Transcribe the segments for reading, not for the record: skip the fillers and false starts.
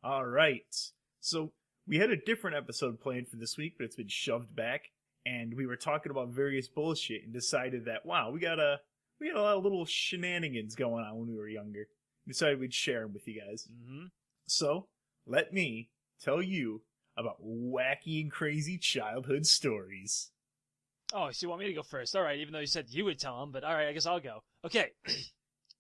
All right. So we had a different episode planned for this week, but it's been shoved back. And we were talking about various bullshit and decided that, wow, we got a lot of little shenanigans going on when we were younger. We decided we'd share them with you guys. Mm-hmm. So let me tell you about wacky and crazy childhood stories. Oh, so you want me to go first? All right, even though you said you would tell them, but all right, I guess I'll go. Okay.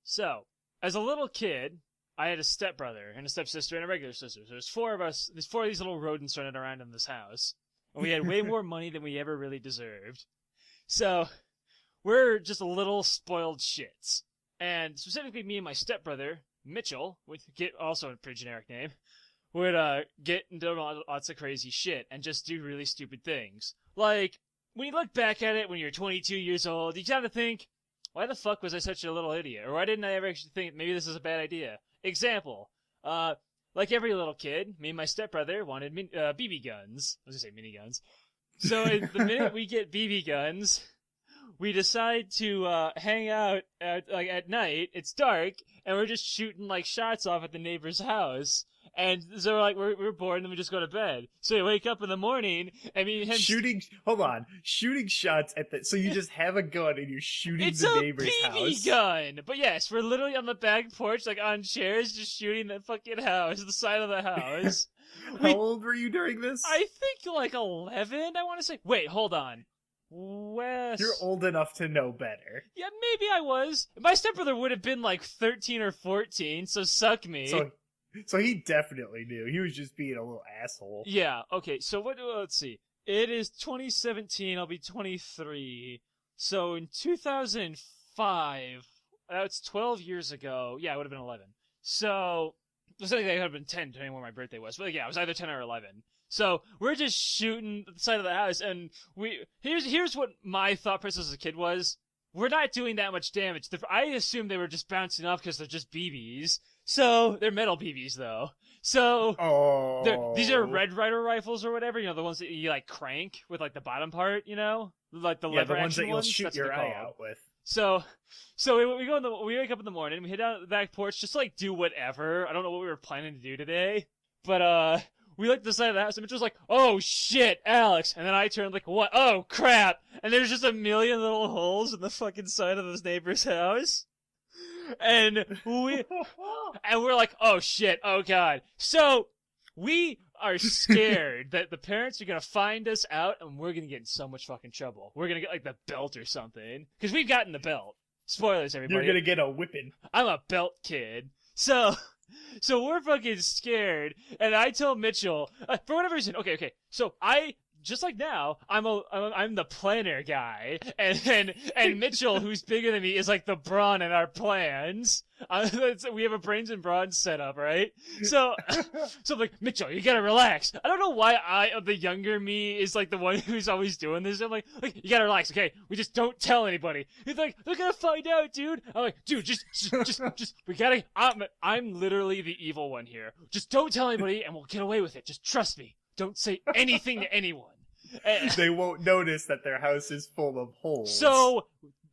So, as a little kid, I had a stepbrother and a stepsister and a regular sister. So there's four of us. There's four of these little rodents running around in this house. And we had way more money than we ever really deserved. So, we're just little spoiled shits. And specifically me and my stepbrother, Mitchell, also a pretty generic name, would get into lots of crazy shit and just do really stupid things. Like, when you look back at it when you're 22 years old, you kind of think, why the fuck was I such a little idiot? Or why didn't I ever actually think maybe this is a bad idea? Example, like every little kid, me and my stepbrother wanted BB guns. I was gonna say miniguns. So the minute we get BB guns, we decide to hang out at night. It's dark, and we're just shooting shots off at the neighbor's house. And so we're bored, and then we just go to bed. So we wake up in the morning, and me and him shooting shots at so you just have a gun and you're shooting the neighbor's house. It's a BB gun. But yes, we're literally on the back porch, on chairs, just shooting the fucking house, the side of the house. How old were you during this? I think 11. I want to say. Wait, hold on. Wes. You're old enough to know better. Yeah, maybe I was. My stepbrother would have been 13 or 14, so suck me. So he definitely knew. He was just being a little asshole. Yeah, okay, so let's see. It is 2017, I'll be 23. So in 2005, that's 12 years ago. Yeah, it would have been 11. So, I think it would have been 10, depending on when my birthday was. But yeah, it was either 10 or 11. So, we're just shooting the side of the house, and here's what my thought process as a kid was. We're not doing that much damage. I assumed they were just bouncing off because they're just BBs. So, they're metal BBs, though. So, these are Red Ryder rifles or whatever, the ones that you, crank with, the bottom part, the lever the ones that you'll shoot That's your eye out with. So we wake up in the morning, we head out the back porch, just do whatever. I don't know what we were planning to do today, but, we looked at the side of the house, and Mitch was like, oh shit, Alex! And then I turned what? Oh crap! And there's just a million little holes in the fucking side of this neighbor's house. And we're like, oh shit, oh god. So, we are scared that the parents are gonna find us out, and we're gonna get in so much fucking trouble. We're gonna get, the belt or something. Because we've gotten the belt. Spoilers, everybody. You're gonna get a whipping. I'm a belt kid. So we're fucking scared, and I tell Mitchell, for whatever reason, okay, so just like now, I'm the planner guy, and Mitchell, who's bigger than me, is the brawn in our plans. We have a brains and brawn setup, right? So I'm like, Mitchell, you gotta relax. I don't know why the younger me is the one who's always doing this. I'm like, you gotta relax, okay? We just don't tell anybody. He's like, they're gonna find out, dude. I'm like, dude, just, we gotta. I'm literally the evil one here. Just don't tell anybody, and we'll get away with it. Just trust me. Don't say anything to anyone. They won't notice that their house is full of holes. So,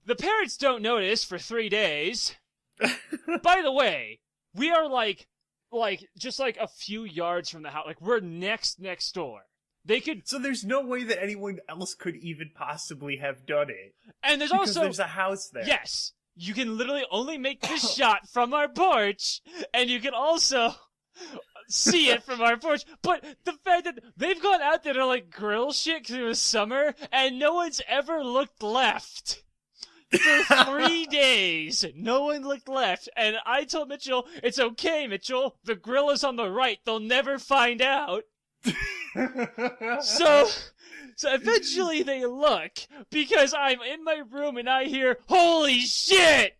the parents don't notice for 3 days. By the way, we are just a few yards from the house. We're next door. They could. So there's no way that anyone else could even possibly have done it. And there's because there's a house there. Yes. You can literally only make this shot from our porch, and you can also see it from our porch. But the fact that they've gone out there to grill shit because it was summer, and no one's ever looked left. For 3 days, no one looked left, and I told Mitchell, it's okay, Mitchell, the grill is on the right, they'll never find out. So eventually they look, because I'm in my room and I hear, holy shit!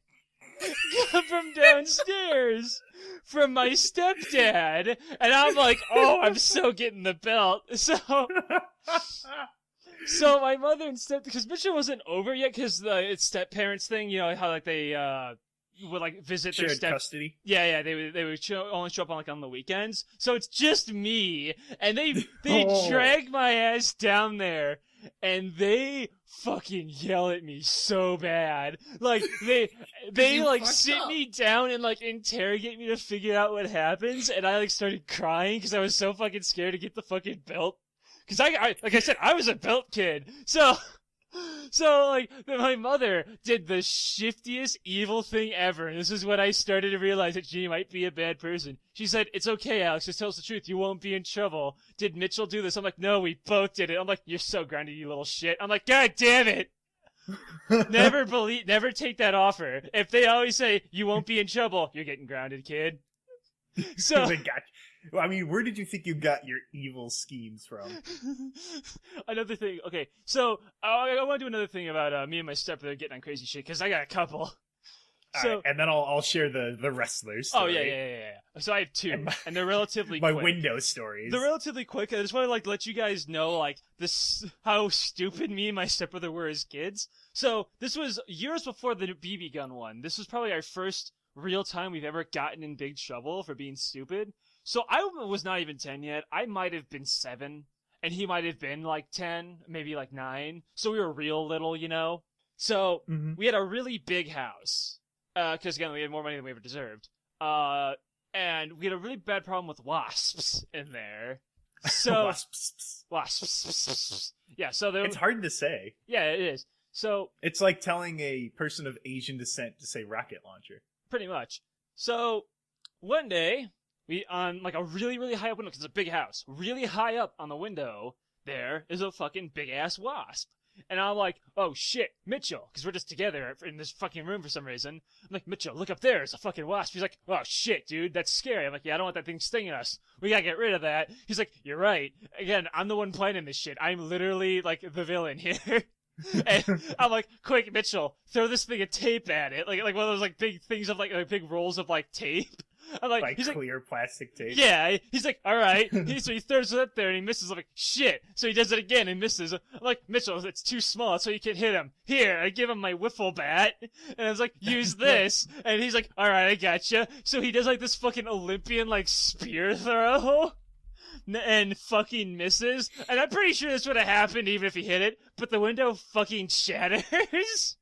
Come from downstairs, from my stepdad, and I'm like, oh, I'm so getting the belt. So my mother and because Mitchell wasn't over yet, because it's step parents thing, how they would visit their shared custody. Yeah, they would only show up on the weekends. So it's just me, and they drag my ass down there, and they fucking yell at me so bad. Like, they like, sit me down and, like, interrogate me to figure out what happens, and I, like, started crying because I was so fucking scared to get the fucking belt. Because like I said, I was a belt kid. So, like, my mother did the shiftiest evil thing ever, and this is when I started to realize that she might be a bad person. She said, "It's okay, Alex, just tell us the truth, you won't be in trouble. Did Mitchell do this?" I'm like, "No, we both did it." I'm like, "You're so grounded, you little shit." I'm like, "God damn it!" Never take that offer. If they always say, "You won't be in trouble," you're getting grounded, kid. So, well, I mean, where did you think you got your evil schemes from? Another thing, okay, so I want to do another thing about me and my stepbrother getting on crazy shit, because I got a couple. So, right, and then I'll share the wrestlers. Oh, yeah. So I have two, and they're relatively my quick. window stories. They're relatively quick. I just want to, like, let you guys know, like, this, how stupid me and my stepbrother were as kids. So, this was years before the BB gun one. This was probably our first real time we've ever gotten in big trouble for being stupid. So I was not even 10 yet. I might have been 7, and he might have been like 10, maybe like 9. So we were real little, you know? So we had a really big house. Because, again, we had more money than we ever deserved. And we had a really bad problem with wasps in there. So wasps. Yeah, so it's hard to say. Yeah, it is. So it's like telling a person of Asian descent to say rocket launcher. Pretty much. So one day, we on like a really, really high up window, because it's a big house. Really high up on the window, there is a fucking big ass wasp. And I'm like, "Oh shit, Mitchell," because we're just together in this fucking room for some reason. I'm like, "Mitchell, look up there, it's a fucking wasp." He's like, "Oh shit, dude, that's scary." I'm like, "Yeah, I don't want that thing stinging us. We gotta get rid of that." He's like, "You're right." Again, I'm the one planning this shit. I'm literally like the villain here. And I'm like, "Quick, Mitchell, throw this thing of tape at it." Like one of those like big things of like big rolls of like tape. I'm like, he's clear like, plastic tape. Yeah, he's like, "All right." So he throws it up there and he misses. I'm like, "Shit." So he does it again and misses. I'm like, "Mitchell, it's too small so you can hit him." Here, I give him my wiffle bat. And I was like, "Use this." And he's like, "All right, I gotcha." So he does like this fucking Olympian like spear throw. And fucking misses. And I'm pretty sure this would have happened even if he hit it. But the window fucking shatters.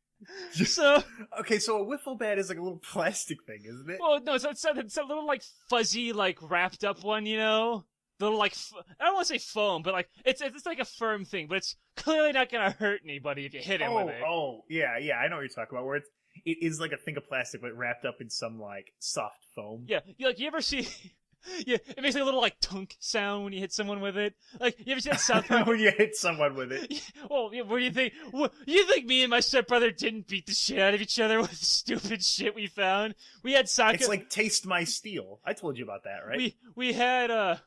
So okay, so a wiffle bat is like a little plastic thing, isn't it? Well, no, it's a little like fuzzy, like wrapped up one, you know. The little like I don't want to say foam, but like it's like a firm thing, but it's clearly not gonna hurt anybody if you hit him with it. Oh, yeah, I know what you're talking about. Where it is like a thing of plastic, but wrapped up in some like soft foam. Yeah, you ever see? Yeah, it makes like a little like tunk sound when you hit someone with it. Like, you ever see that sound when you hit someone with it? Well, what do you think? You think me and my stepbrother didn't beat the shit out of each other with stupid shit we found? We had sock. It's like Taste My Steel. I told you about that, right? We had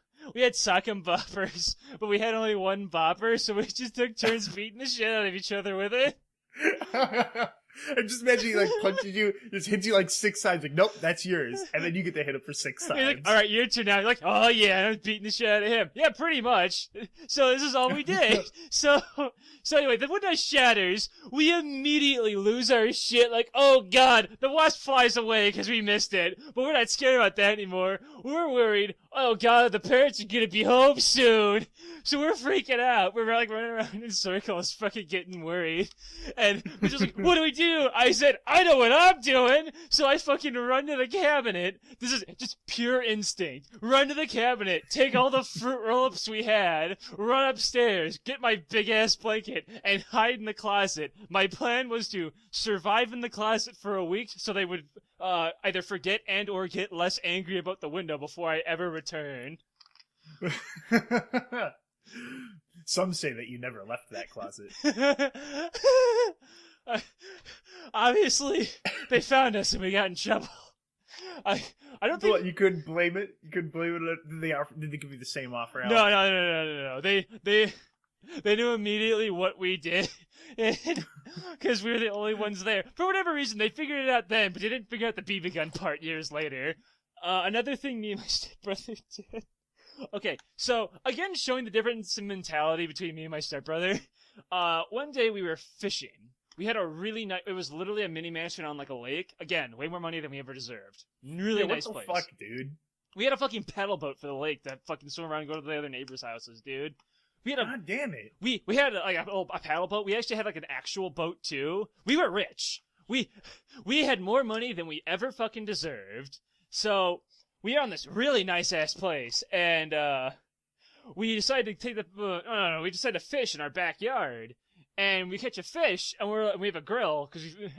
sock and boppers, but we had only one bopper, so we just took turns beating the shit out of each other with it. I'm just imagining he like punches you, just hits you like 6 times, like, "Nope, that's yours," and then you get to hit him for 6 times. Like, "All right, your turn now." You're like, "Oh yeah," and I was beating the shit out of him. Yeah, pretty much. So this is all we did. So anyway, the window shatters. We immediately lose our shit. Like, "Oh god, the wasp flies away because we missed it." But we're not scared about that anymore. We're worried. "Oh god, the parents are gonna be home soon." So we're freaking out. We're like running around in circles, fucking getting worried. And we're just like, "What do we do?" I said, "I know what I'm doing." So I fucking run to the cabinet. This is just pure instinct. Run to the cabinet, take all the fruit roll-ups we had, run upstairs, get my big-ass blanket, and hide in the closet. My plan was to survive in the closet for a week so they would either forget and or get less angry about the window before I ever returned. Some say that you never left that closet. Obviously, they found us and we got in trouble. I don't think... What, you couldn't blame it? You couldn't blame it? Did they give you the same offer out? No. They knew immediately what we did. Because we were the only ones there. For whatever reason, they figured it out then, but they didn't figure out the BB gun part years later. Another thing me and my stepbrother did... Okay, so, again, showing the difference in mentality between me and my stepbrother. One day we were fishing. We had a really nice... It was literally a mini mansion on, like, a lake. Again, way more money than we ever deserved. Really nice place. What the fuck, dude? We had a fucking paddle boat for the lake that fucking swim around and go to the other neighbors' houses, dude. We had God damn it. We had like a paddle boat. We actually had like an actual boat too. We were rich. We had more money than we ever fucking deserved. So we are on this really nice ass place, and we decided to take we decided to fish in our backyard. And we catch a fish, and we have a grill,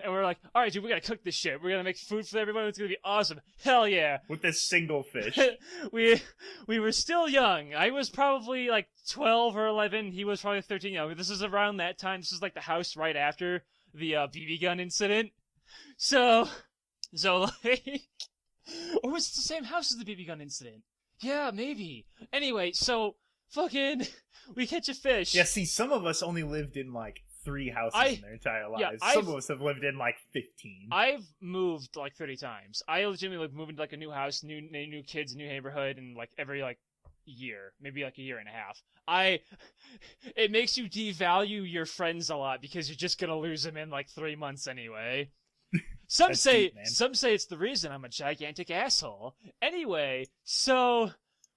and we're like, all right, dude, we gotta cook this shit. We're gonna make food for everyone. It's gonna be awesome. Hell yeah! With this single fish. we were still young. I was probably like 12 or 11. He was probably 13. This is around that time. This is like the house right after the BB gun incident. So like, or was it the same house as the BB gun incident? Yeah, maybe. Anyway, so fucking. We catch a fish. Yeah, see, some of us only lived in, like, 3 houses in their entire lives. Some of us have lived in, like, 15. I've moved, like, 30 times. I legitimately, like, moved into, like, a new house, new kids, new neighborhood, and, like, every, like, year. Maybe, like, a year and a half. It makes you devalue your friends a lot, because you're just gonna lose them in, like, 3 months anyway. Some say it's the reason I'm a gigantic asshole. Anyway, so...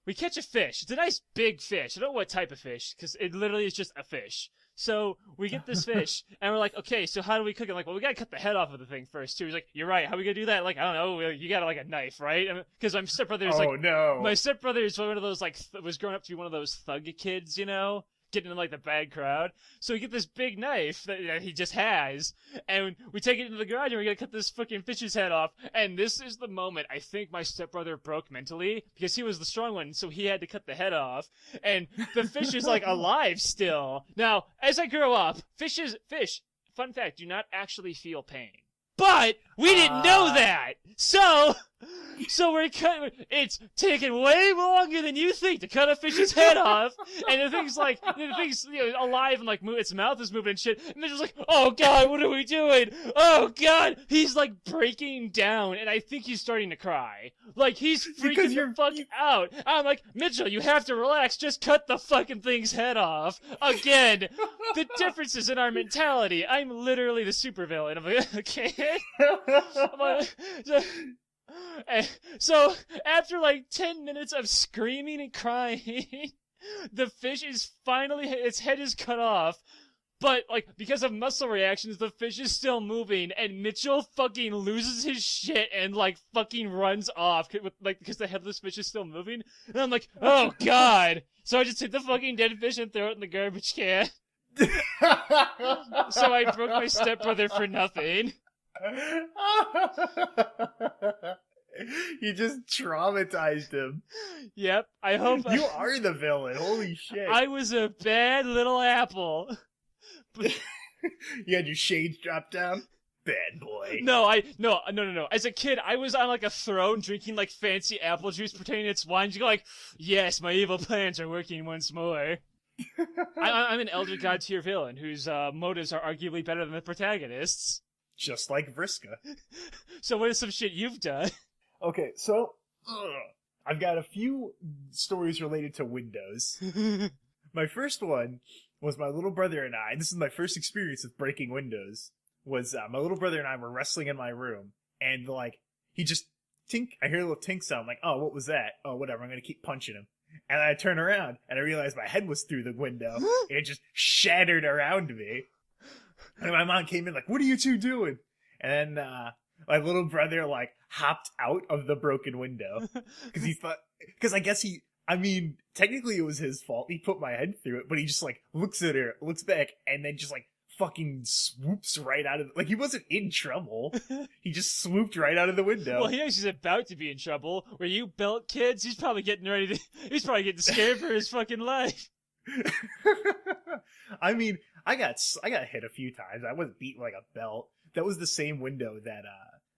we catch a fish. It's a nice big fish. I don't know what type of fish, because it literally is just a fish. So we get this fish, and we're like, okay, so how do we cook it? I'm like, well, we gotta cut the head off of the thing first, too. He's like, you're right. How are we gonna do that? Like, I don't know. You got like a knife, right? Because my stepbrother is my stepbrother is one of those like was growing up to be one of those thug kids, you know. Getting in like the bad crowd, so we get this big knife that he just has, and we take it into the garage and we're gonna cut this fucking fish's head off. And this is the moment I think my stepbrother broke mentally, because he was the strong one, so he had to cut the head off, and the fish is like alive still. Now, as I grow up, fish, fun fact, do not actually feel pain. But we didn't know that, so it's taking way longer than you think to cut a fish's head off, and the thing's alive and like its mouth is moving and shit, and they're just like, oh god, what are we doing? Oh god, he's like breaking down, and I think he's starting to cry, like he's freaking the fuck out. I'm like, Mitchell, you have to relax, just cut the fucking thing's head off. Again, the differences in our mentality. I'm literally the supervillain. I'm like, okay. So after like 10 minutes of screaming and crying, the fish is finally, its head is cut off, but like because of muscle reactions, the fish is still moving, and Mitchell fucking loses his shit and like fucking runs off because the headless fish is still moving, and I'm like, oh god. So I just take the fucking dead fish and throw it in the garbage can. So I broke my stepbrother for nothing. You just traumatized him. Yep, I hope you are the villain. Holy shit. I was a bad little apple. You had your shades dropped down? Bad boy. No. As a kid, I was on like a throne drinking like fancy apple juice, pretending it's wine. You go like, yes, my evil plans are working once more. I'm an elder god tier villain whose motives are arguably better than the protagonist's. Just like Vriska. So what is some shit you've done? Okay, so I've got a few stories related to Windows. My first one was my little brother and I. This is my first experience with breaking windows. Was my little brother and I were wrestling in my room, and like he just tink. I hear a little tink sound. Like, oh, what was that? Oh, whatever. I'm gonna keep punching him. And I turn around and I realized my head was through the window. And it just shattered around me. And my mom came in like, what are you two doing? And then my little brother like hopped out of the broken window because I guess technically it was his fault. He put my head through it, but he just like looks at her, looks back, and then just like fucking swoops right out of like he wasn't in trouble. He just swooped right out of the window. Well, he knows he's about to be in trouble. Where you belt kids, he's probably getting scared for his fucking life. I mean, I got hit a few times. I wasn't beaten like a belt. That was the same window that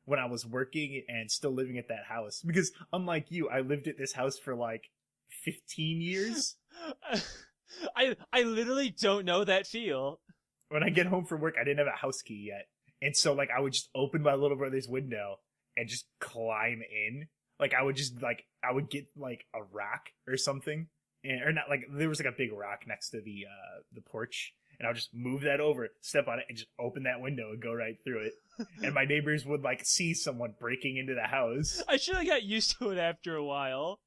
when I was working and still living at that house. Because unlike you, I lived at this house for like 15 years. I literally don't know that feel. When I get home from work, I didn't have a house key yet. And so like I would just open my little brother's window and just climb in. Like I would get like a rock or something. Or not, like there was like a big rock next to the porch, and I'll just move that over, step on it, and just open that window and go right through it. And my neighbors would like see someone breaking into the house. I should have got used to it after a while.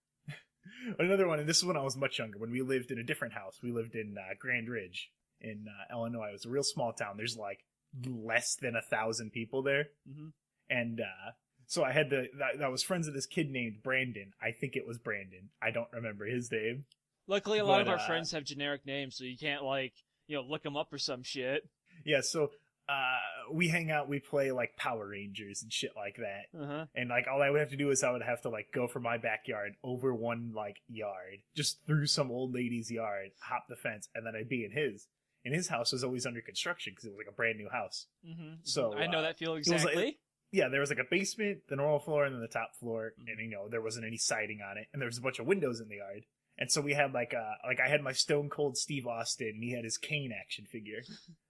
Another one, and this is when I was much younger, when we lived in a different house. We lived in Grand Ridge in Illinois. It was a real small town. There's like less than 1,000 people there. Mm-hmm. And so I had I was friends with this kid named Brandon. I think it was Brandon. I don't remember his name. Luckily, a lot of our friends have generic names, so you can't, like, look them up or some shit. Yeah, so we hang out, we play, like, Power Rangers and shit like that. Uh-huh. And, like, all I would have to do is I would have to, like, go from my backyard over one, like, yard, just through some old lady's yard, hop the fence, and then I'd be in his. And his house was always under construction because it was, like, a brand new house. Mm-hmm. So I know that feel exactly. Yeah, there was, like, a basement, the normal floor, and then the top floor, and, there wasn't any siding on it, and there was a bunch of windows in the yard. And so we had, like, I had my Stone Cold Steve Austin, and he had his Kane action figure.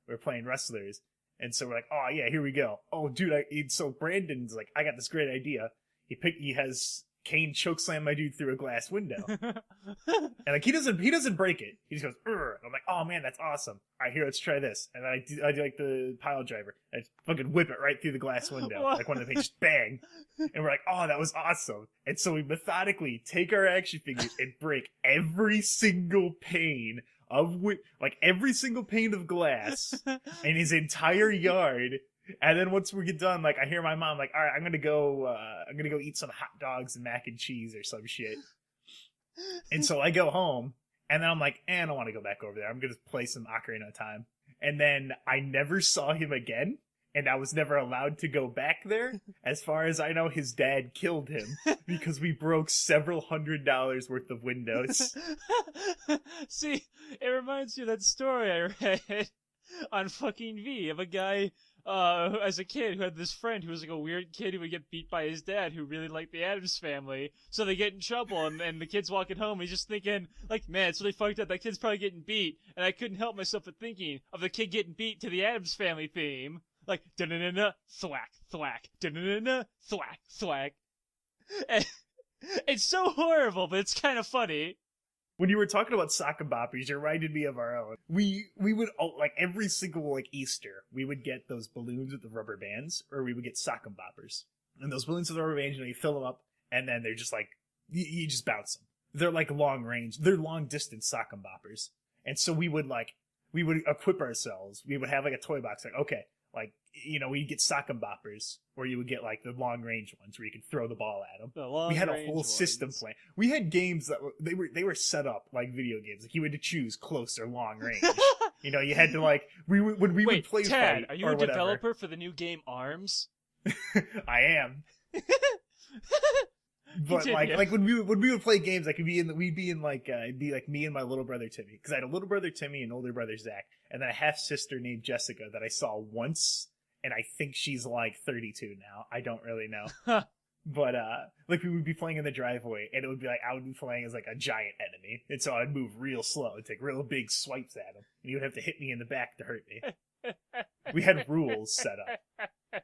We were playing wrestlers. And so we're like, oh, yeah, here we go. Oh, dude, so Brandon's like, I got this great idea. He has Kane chokeslam my dude through a glass window. And, like, he doesn't break it. He just goes, Urgh. I'm like, oh, man, that's awesome. All right, here, let's try this. And then I do like, the pile driver. I fucking whip it right through the glass window. Like, one of the things, just bang. And we're like, oh, that was awesome. And so we methodically take our action figures and break every single pane every single pane of glass in his entire yard. And then once we get done, like, I hear my mom like, all right, I'm gonna go eat some hot dogs and mac and cheese or some shit. And so I go home, and then I'm like, I don't want to go back over there. I'm gonna play some Ocarina of Time. And then I never saw him again, and I was never allowed to go back there. As far as I know, his dad killed him because we broke several $100s worth of windows. See, it reminds me of that story I read on fucking V of a guy as a kid who had this friend who was like a weird kid who would get beat by his dad who really liked the Addams Family. So they get in trouble, and the kid's walking home. He's just thinking, like, man, it's really fucked up. That kid's probably getting beat. And I couldn't help myself but thinking of the kid getting beat to the Addams Family theme. Like, da-na-na-na, thwack, thwack, da-na-na-na, thwack, thwack. And it's so horrible, but it's kind of funny. When you were talking about sock and boppers, you reminded me of our own. We would, like, every single, like, Easter, we would get those balloons with the rubber bands, or we would get sock and boppers. And those balloons with the rubber bands, you fill them up, and then they're just, like, you just bounce them. They're, like, long range. They're long-distance sock and boppers. And so we would equip ourselves. We would have, like, a toy box, like, okay, like, we'd get sock and boppers, or you would get, like, the long-range ones where you could throw the ball at them. We had a whole system plan. We had games that they were set up like video games. Like, you had to choose close or long range. You had to, like, when we would play Ted, fight are you or a whatever. developer for the new game ARMS? I am. But Continue. like when we would play games, like it'd be like me and my little brother Timmy, because I had a little brother Timmy and older brother Zach, and then a half sister named Jessica that I saw once, and I think she's like 32 now. I don't really know. But like we would be playing in the driveway, and it would be like I would be playing as like a giant enemy, and so I'd move real slow and take real big swipes at him, and he would have to hit me in the back to hurt me. We had rules set up.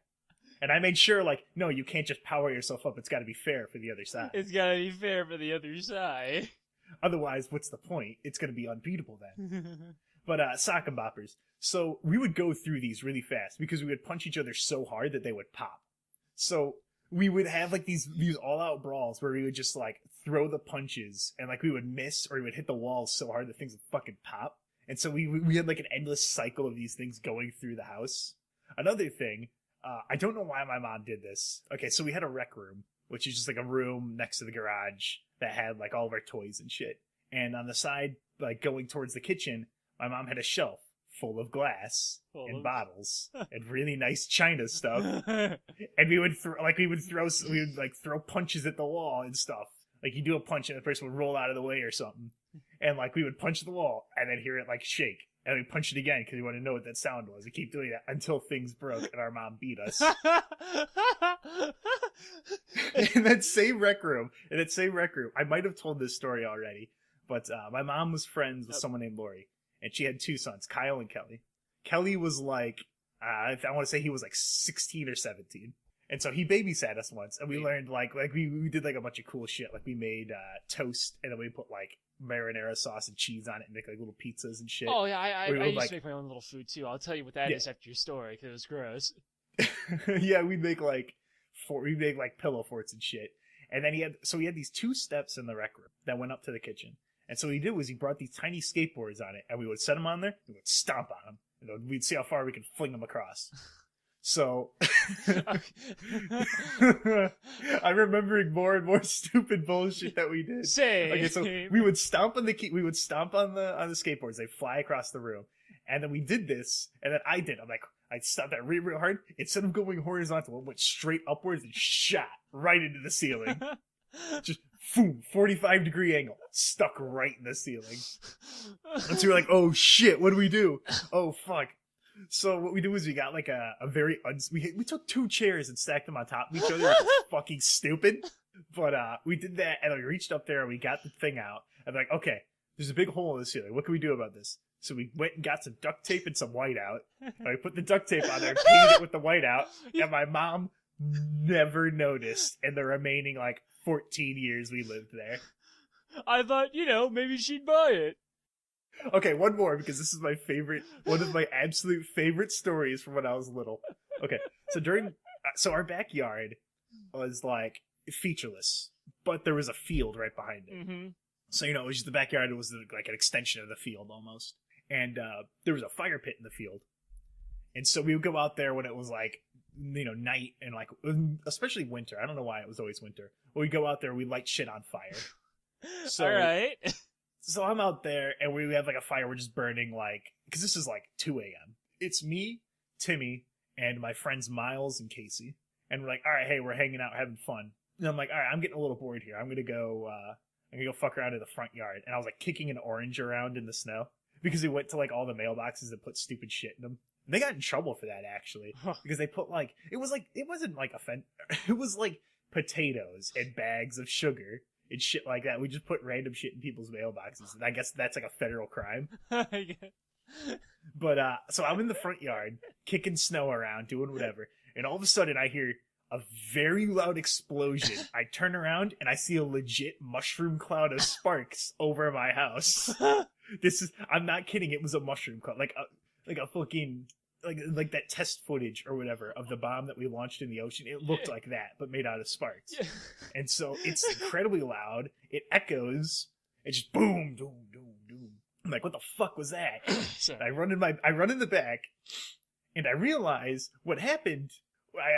And I made sure, like, no, you can't just power yourself up. It's got to be fair for the other side. It's got to be fair for the other side. Otherwise, what's the point? It's going to be unbeatable then. But sock and boppers. So we would go through these really fast because we would punch each other so hard that they would pop. So we would have like these all-out brawls where we would just like throw the punches and like we would miss or we would hit the walls so hard that things would fucking pop. And so we had like an endless cycle of these things going through the house. Another thing. I don't know why my mom did this. Okay, so we had a rec room, which is just like a room next to the garage that had like all of our toys and shit. And on the side, like going towards the kitchen, my mom had a shelf full of glass and bottles and really nice china stuff. And we would throw punches at the wall and stuff. Like you do a punch and the person would roll out of the way or something. And like we would punch the wall and then hear it like shake. And we punched it again because we wanted to know what that sound was. We keep doing that until things broke and our mom beat us. In that same rec room, I might have told this story already, but my mom was friends with someone named Lori, and she had two sons, Kyle and Kelly. Kelly was like, I want to say he was like 16 or 17. And so he babysat us once, and we learned like we did like a bunch of cool shit. Like we made toast, and then we put like marinara sauce and cheese on it and make like little pizzas and shit. Oh yeah, I used to make my own little food too. I'll tell you what that is after your story because it was gross. Yeah, we'd make like pillow forts and shit. And then he had these 2 steps in the rec room that went up to the kitchen. And so what he did was he brought these tiny skateboards on it, and we would set them on there, and we'd stomp on them, and we'd see how far we could fling them across. So I'm remembering more and more stupid bullshit that we did. Same. Okay, so we would stomp on the skateboards. They fly across the room, and then we did this, and then I stopped that real hard. Instead of going horizontal, it went straight upwards and shot right into the ceiling. Just boom, 45-degree angle, stuck right in the ceiling. And so we were like, "Oh shit, what do we do? Oh fuck." So what we did was we got like we took 2 chairs and stacked them on top of each other. Which is fucking stupid. But we did that, and we reached up there and we got the thing out. And like, okay, there's a big hole in the ceiling. What can we do about this? So we went and got some duct tape and some whiteout. And we put the duct tape on there and painted it with the whiteout. And my mom never noticed in the remaining 14 years we lived there. I thought, maybe she'd buy it. Okay, one more, because this is one of my absolute favorite stories from when I was little. Okay, so our backyard was featureless, but there was a field right behind it. Mm-hmm. So, it was just the backyard. It was like an extension of the field almost. And there was a fire pit in the field. And so we would go out there when it was night and especially winter. I don't know why it was always winter. But we'd go out there, we'd light shit on fire. So, all right. So I'm out there, and we have a fire. We're just burning because this is 2 a.m. It's me, Timmy, and my friends Miles and Casey. And we're like, all right, hey, we're hanging out, having fun. And I'm like, all right, I'm getting a little bored here. I'm gonna go fuck around in the front yard. And I was kicking an orange around in the snow because we went to all the mailboxes and put stupid shit in them. And they got in trouble for that actually because they put it wasn't it was potatoes and bags of sugar and shit like that. We just put random shit in people's mailboxes, and I guess that's a federal crime. But so I'm in the front yard kicking snow around, doing whatever, and all of a sudden I hear a very loud explosion. I turn around and I see a legit mushroom cloud of sparks over my house. I'm not kidding. It was a mushroom cloud, like a fucking like that test footage or whatever of the bomb that we launched in the ocean. It looked like that, but made out of sparks. Yeah. And so it's incredibly loud. It echoes. It's just boom, boom, boom, boom. I'm like, what the fuck was that? I run in the back, and I realize what happened.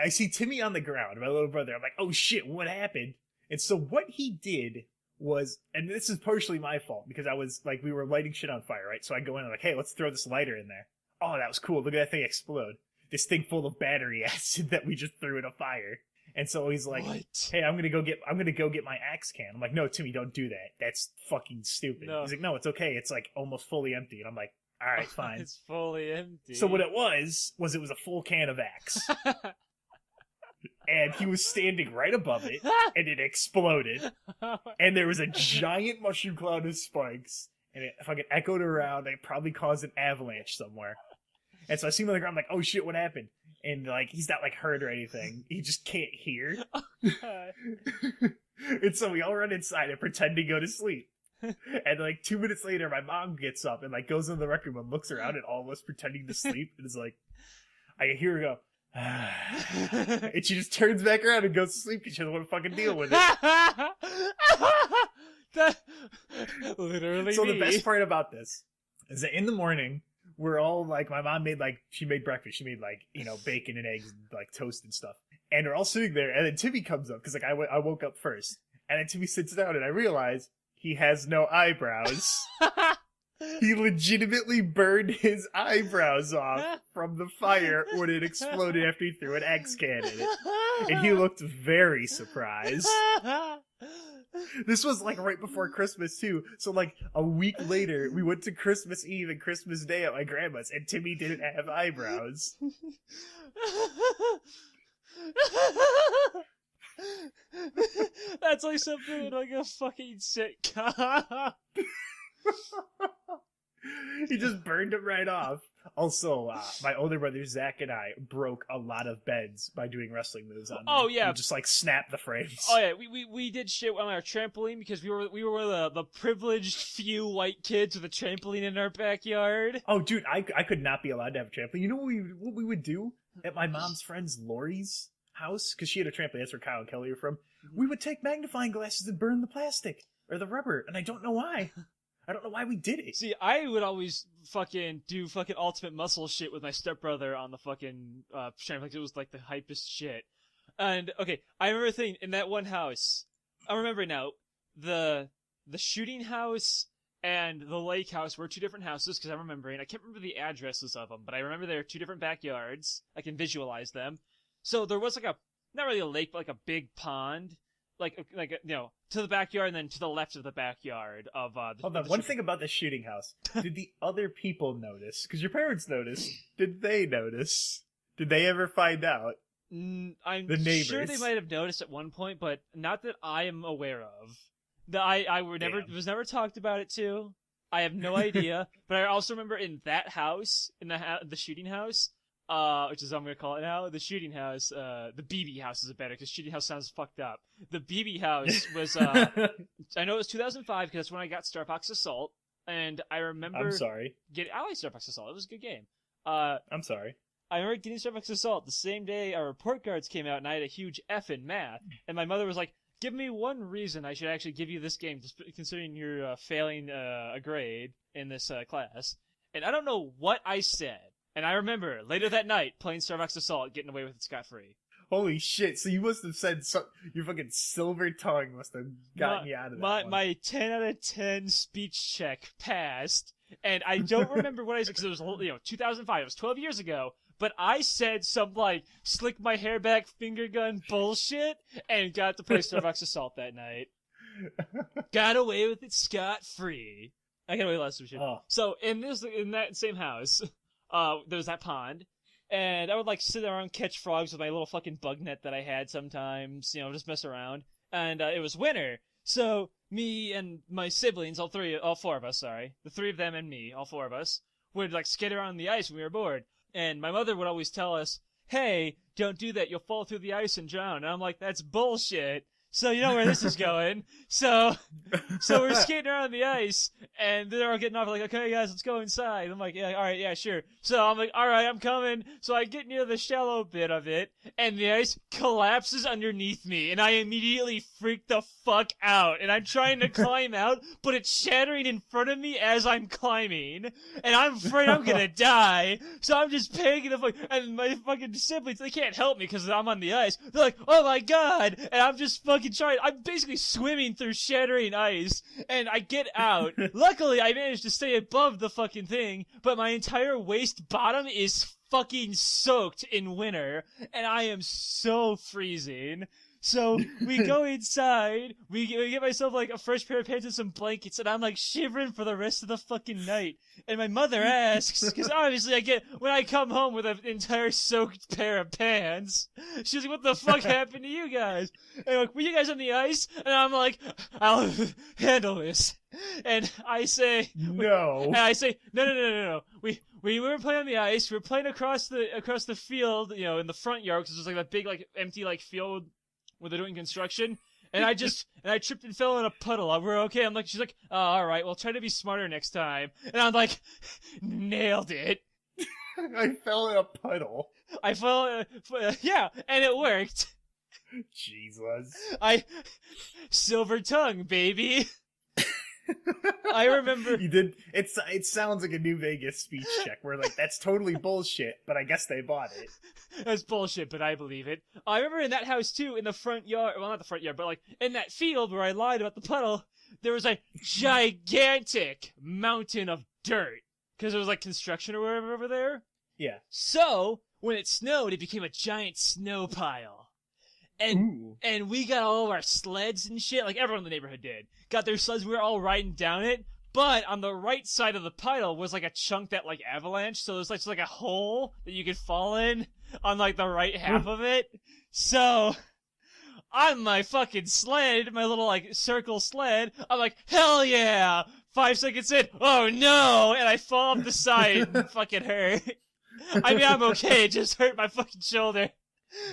I see Timmy on the ground, my little brother. I'm like, oh shit, what happened? And so what he did was, and this is partially my fault because I was we were lighting shit on fire, right? So I go in and hey, let's throw this lighter in there. Oh, that was cool. Look at that thing explode. This thing full of battery acid that we just threw in a fire. And so he's like, what? Hey, I'm gonna go get my axe can. I'm like, no, Timmy, don't do that. That's fucking stupid. No. He's like, no, it's okay. It's almost fully empty. And I'm like, all right, fine. It's fully empty. So what it was it was a full can of Axe. And he was standing right above it, and it exploded. And there was a giant mushroom cloud of sparks, and it fucking echoed around. It probably caused an avalanche somewhere. And so I see him on the ground, I'm like, oh shit, what happened? And he's not hurt or anything. He just can't hear. And so we all run inside and pretend to go to sleep. And 2 minutes later, my mom gets up and goes into the rec room and looks around at all of us pretending to sleep, and is I hear her go, and she just turns back around and goes to sleep because she doesn't want to fucking deal with it. That literally. So the best part about this is that in the morning we're all my mom made she made breakfast. She made bacon and eggs and toast and stuff. And we're all sitting there, and then Timmy comes up because I woke up first, and then Timmy sits down, and I realize he has no eyebrows. He legitimately burned his eyebrows off from the fire when it exploded after he threw an X can in it. And he looked very surprised. This was right before Christmas too. So a week later, we went to Christmas Eve and Christmas Day at my grandma's, and Timmy didn't have eyebrows. That's something a fucking sitcom. He just burned him right off. Also, my older brother Zach and I broke a lot of beds by doing wrestling moves on them. Oh yeah, we just snap the frames. Oh yeah, we did shit on our trampoline because we were the privileged few white kids with a trampoline in our backyard. Oh dude, I could not be allowed to have a trampoline. You know what we would do at my mom's friend's Lori's house, because she had a trampoline, that's where Kyle and Kelly are from, we would take magnifying glasses and burn the plastic, or the rubber, and I don't know why. I don't know why we did it. See, I would always fucking do fucking ultimate muscle shit with my stepbrother on the fucking trampoline, because it was like the hypest shit. And, okay, I remember thinking, in that one house, I remember now, the shooting house and the lake house were two different houses, because I'm remembering, I can't remember the addresses of them, but I remember there are two different backyards. I can visualize them. So there was like a, not really a lake, but like a big pond, like you know, to the backyard and then to the left of the backyard of Hold on, one thing about the shooting house. Did the other people notice? Because your parents noticed. Did they notice? Did they ever find out? I'm the neighbors. sure they might have noticed at one point, but not that I am aware of. I was never talked about it too. I have no idea. But I also remember in that house, in the shooting house, which is what I'm gonna call it now, the shooting house. The BB house is better because shooting house sounds fucked up. The BB house was. I know it was 2005 because that's when I got Star Fox Assault, and I remember. I'm sorry. I like Star Fox Assault. It was a good game. I'm sorry. I remember getting Star Fox Assault the same day our report cards came out, and I had a huge F in math. And my mother was like, "Give me one reason I should actually give you this game, considering you're failing a grade in this class." And I don't know what I said. And I remember later that night playing Star Fox Assault, getting away with it scot-free. Holy shit! So you must have said your fucking silver tongue must have gotten you out of that one. My 10 out of 10 speech check passed, and I don't remember what I said because it was 2005. It was 12 years ago. But I said some, like, slick my hair back finger gun bullshit and got to play Star Fox Assault that night. Got away with it scot-free. I got away with lots of shit. Oh. So, in that same house, there was that pond, and I would, like, sit around and catch frogs with my little fucking bug net that I had sometimes, just mess around. And it was winter, so me and my siblings, all four of us, the three of them and me, all four of us, would, like, skate around on the ice when we were bored. And my mother would always tell us, "Hey, don't do that. You'll fall through the ice and drown." And I'm like, "That's bullshit." So you know where this is going. So we're skating around the ice, and they're all getting off like, "Okay, guys, let's go inside." And I'm like, "Yeah, all right, yeah, sure." So I'm like, "All right, I'm coming." So I get near the shallow bit of it, and the ice collapses underneath me, and I immediately freak the fuck out. And I'm trying to climb out, but it's shattering in front of me as I'm climbing, and I'm afraid I'm gonna die. So I'm just panicking the fuck. And my fucking siblings, they can't help me because I'm on the ice. They're like, "Oh my god!" And I'm just fucking trying. I'm basically swimming through shattering ice, and I get out. Luckily, I managed to stay above the fucking thing, but my entire waist bottom is fucking soaked in winter, and I am so freezing. So we go inside, we get myself like a fresh pair of pants and some blankets, and I'm like shivering for the rest of the fucking night. And my mother asks, because obviously when I come home with an entire soaked pair of pants, she's like, "What the fuck happened to you guys?" And I'm like, "Were you guys on the ice?" And I'm like, "I'll handle this." And I say, "No." And I say, No. We weren't playing on the ice. We were playing across the field, in the front yard, because there's like that big, like, empty, like, field where they're doing construction. And I tripped and fell in a puddle. We're okay. I'm like, she's like, "Oh, all right. Well, try to be smarter next time." And I'm like, nailed it. I fell in a puddle. I fell, yeah, and it worked. Jesus. Silver tongue, baby. I remember you did. It sounds like a New Vegas speech check where like that's totally bullshit, but I guess they bought it. That's bullshit, but I believe it. I remember in that house too, in the front yard. Well, not the front yard, but like in that field where I lied about the puddle. There was a gigantic mountain of dirt because there was like construction or whatever over there. Yeah. So when it snowed, it became a giant snow pile. And we got all of our sleds and shit, like everyone in the neighborhood did. Got their sleds, we were all riding down it, but on the right side of the pile was like a chunk that like avalanche, so there's like a hole that you could fall in on like the right half of it. So on my fucking sled, my little like circle sled, I'm like, "Hell yeah!" 5 seconds in, oh no! And I fall off the side and fucking hurt. I mean, I'm okay, it just hurt my fucking shoulder.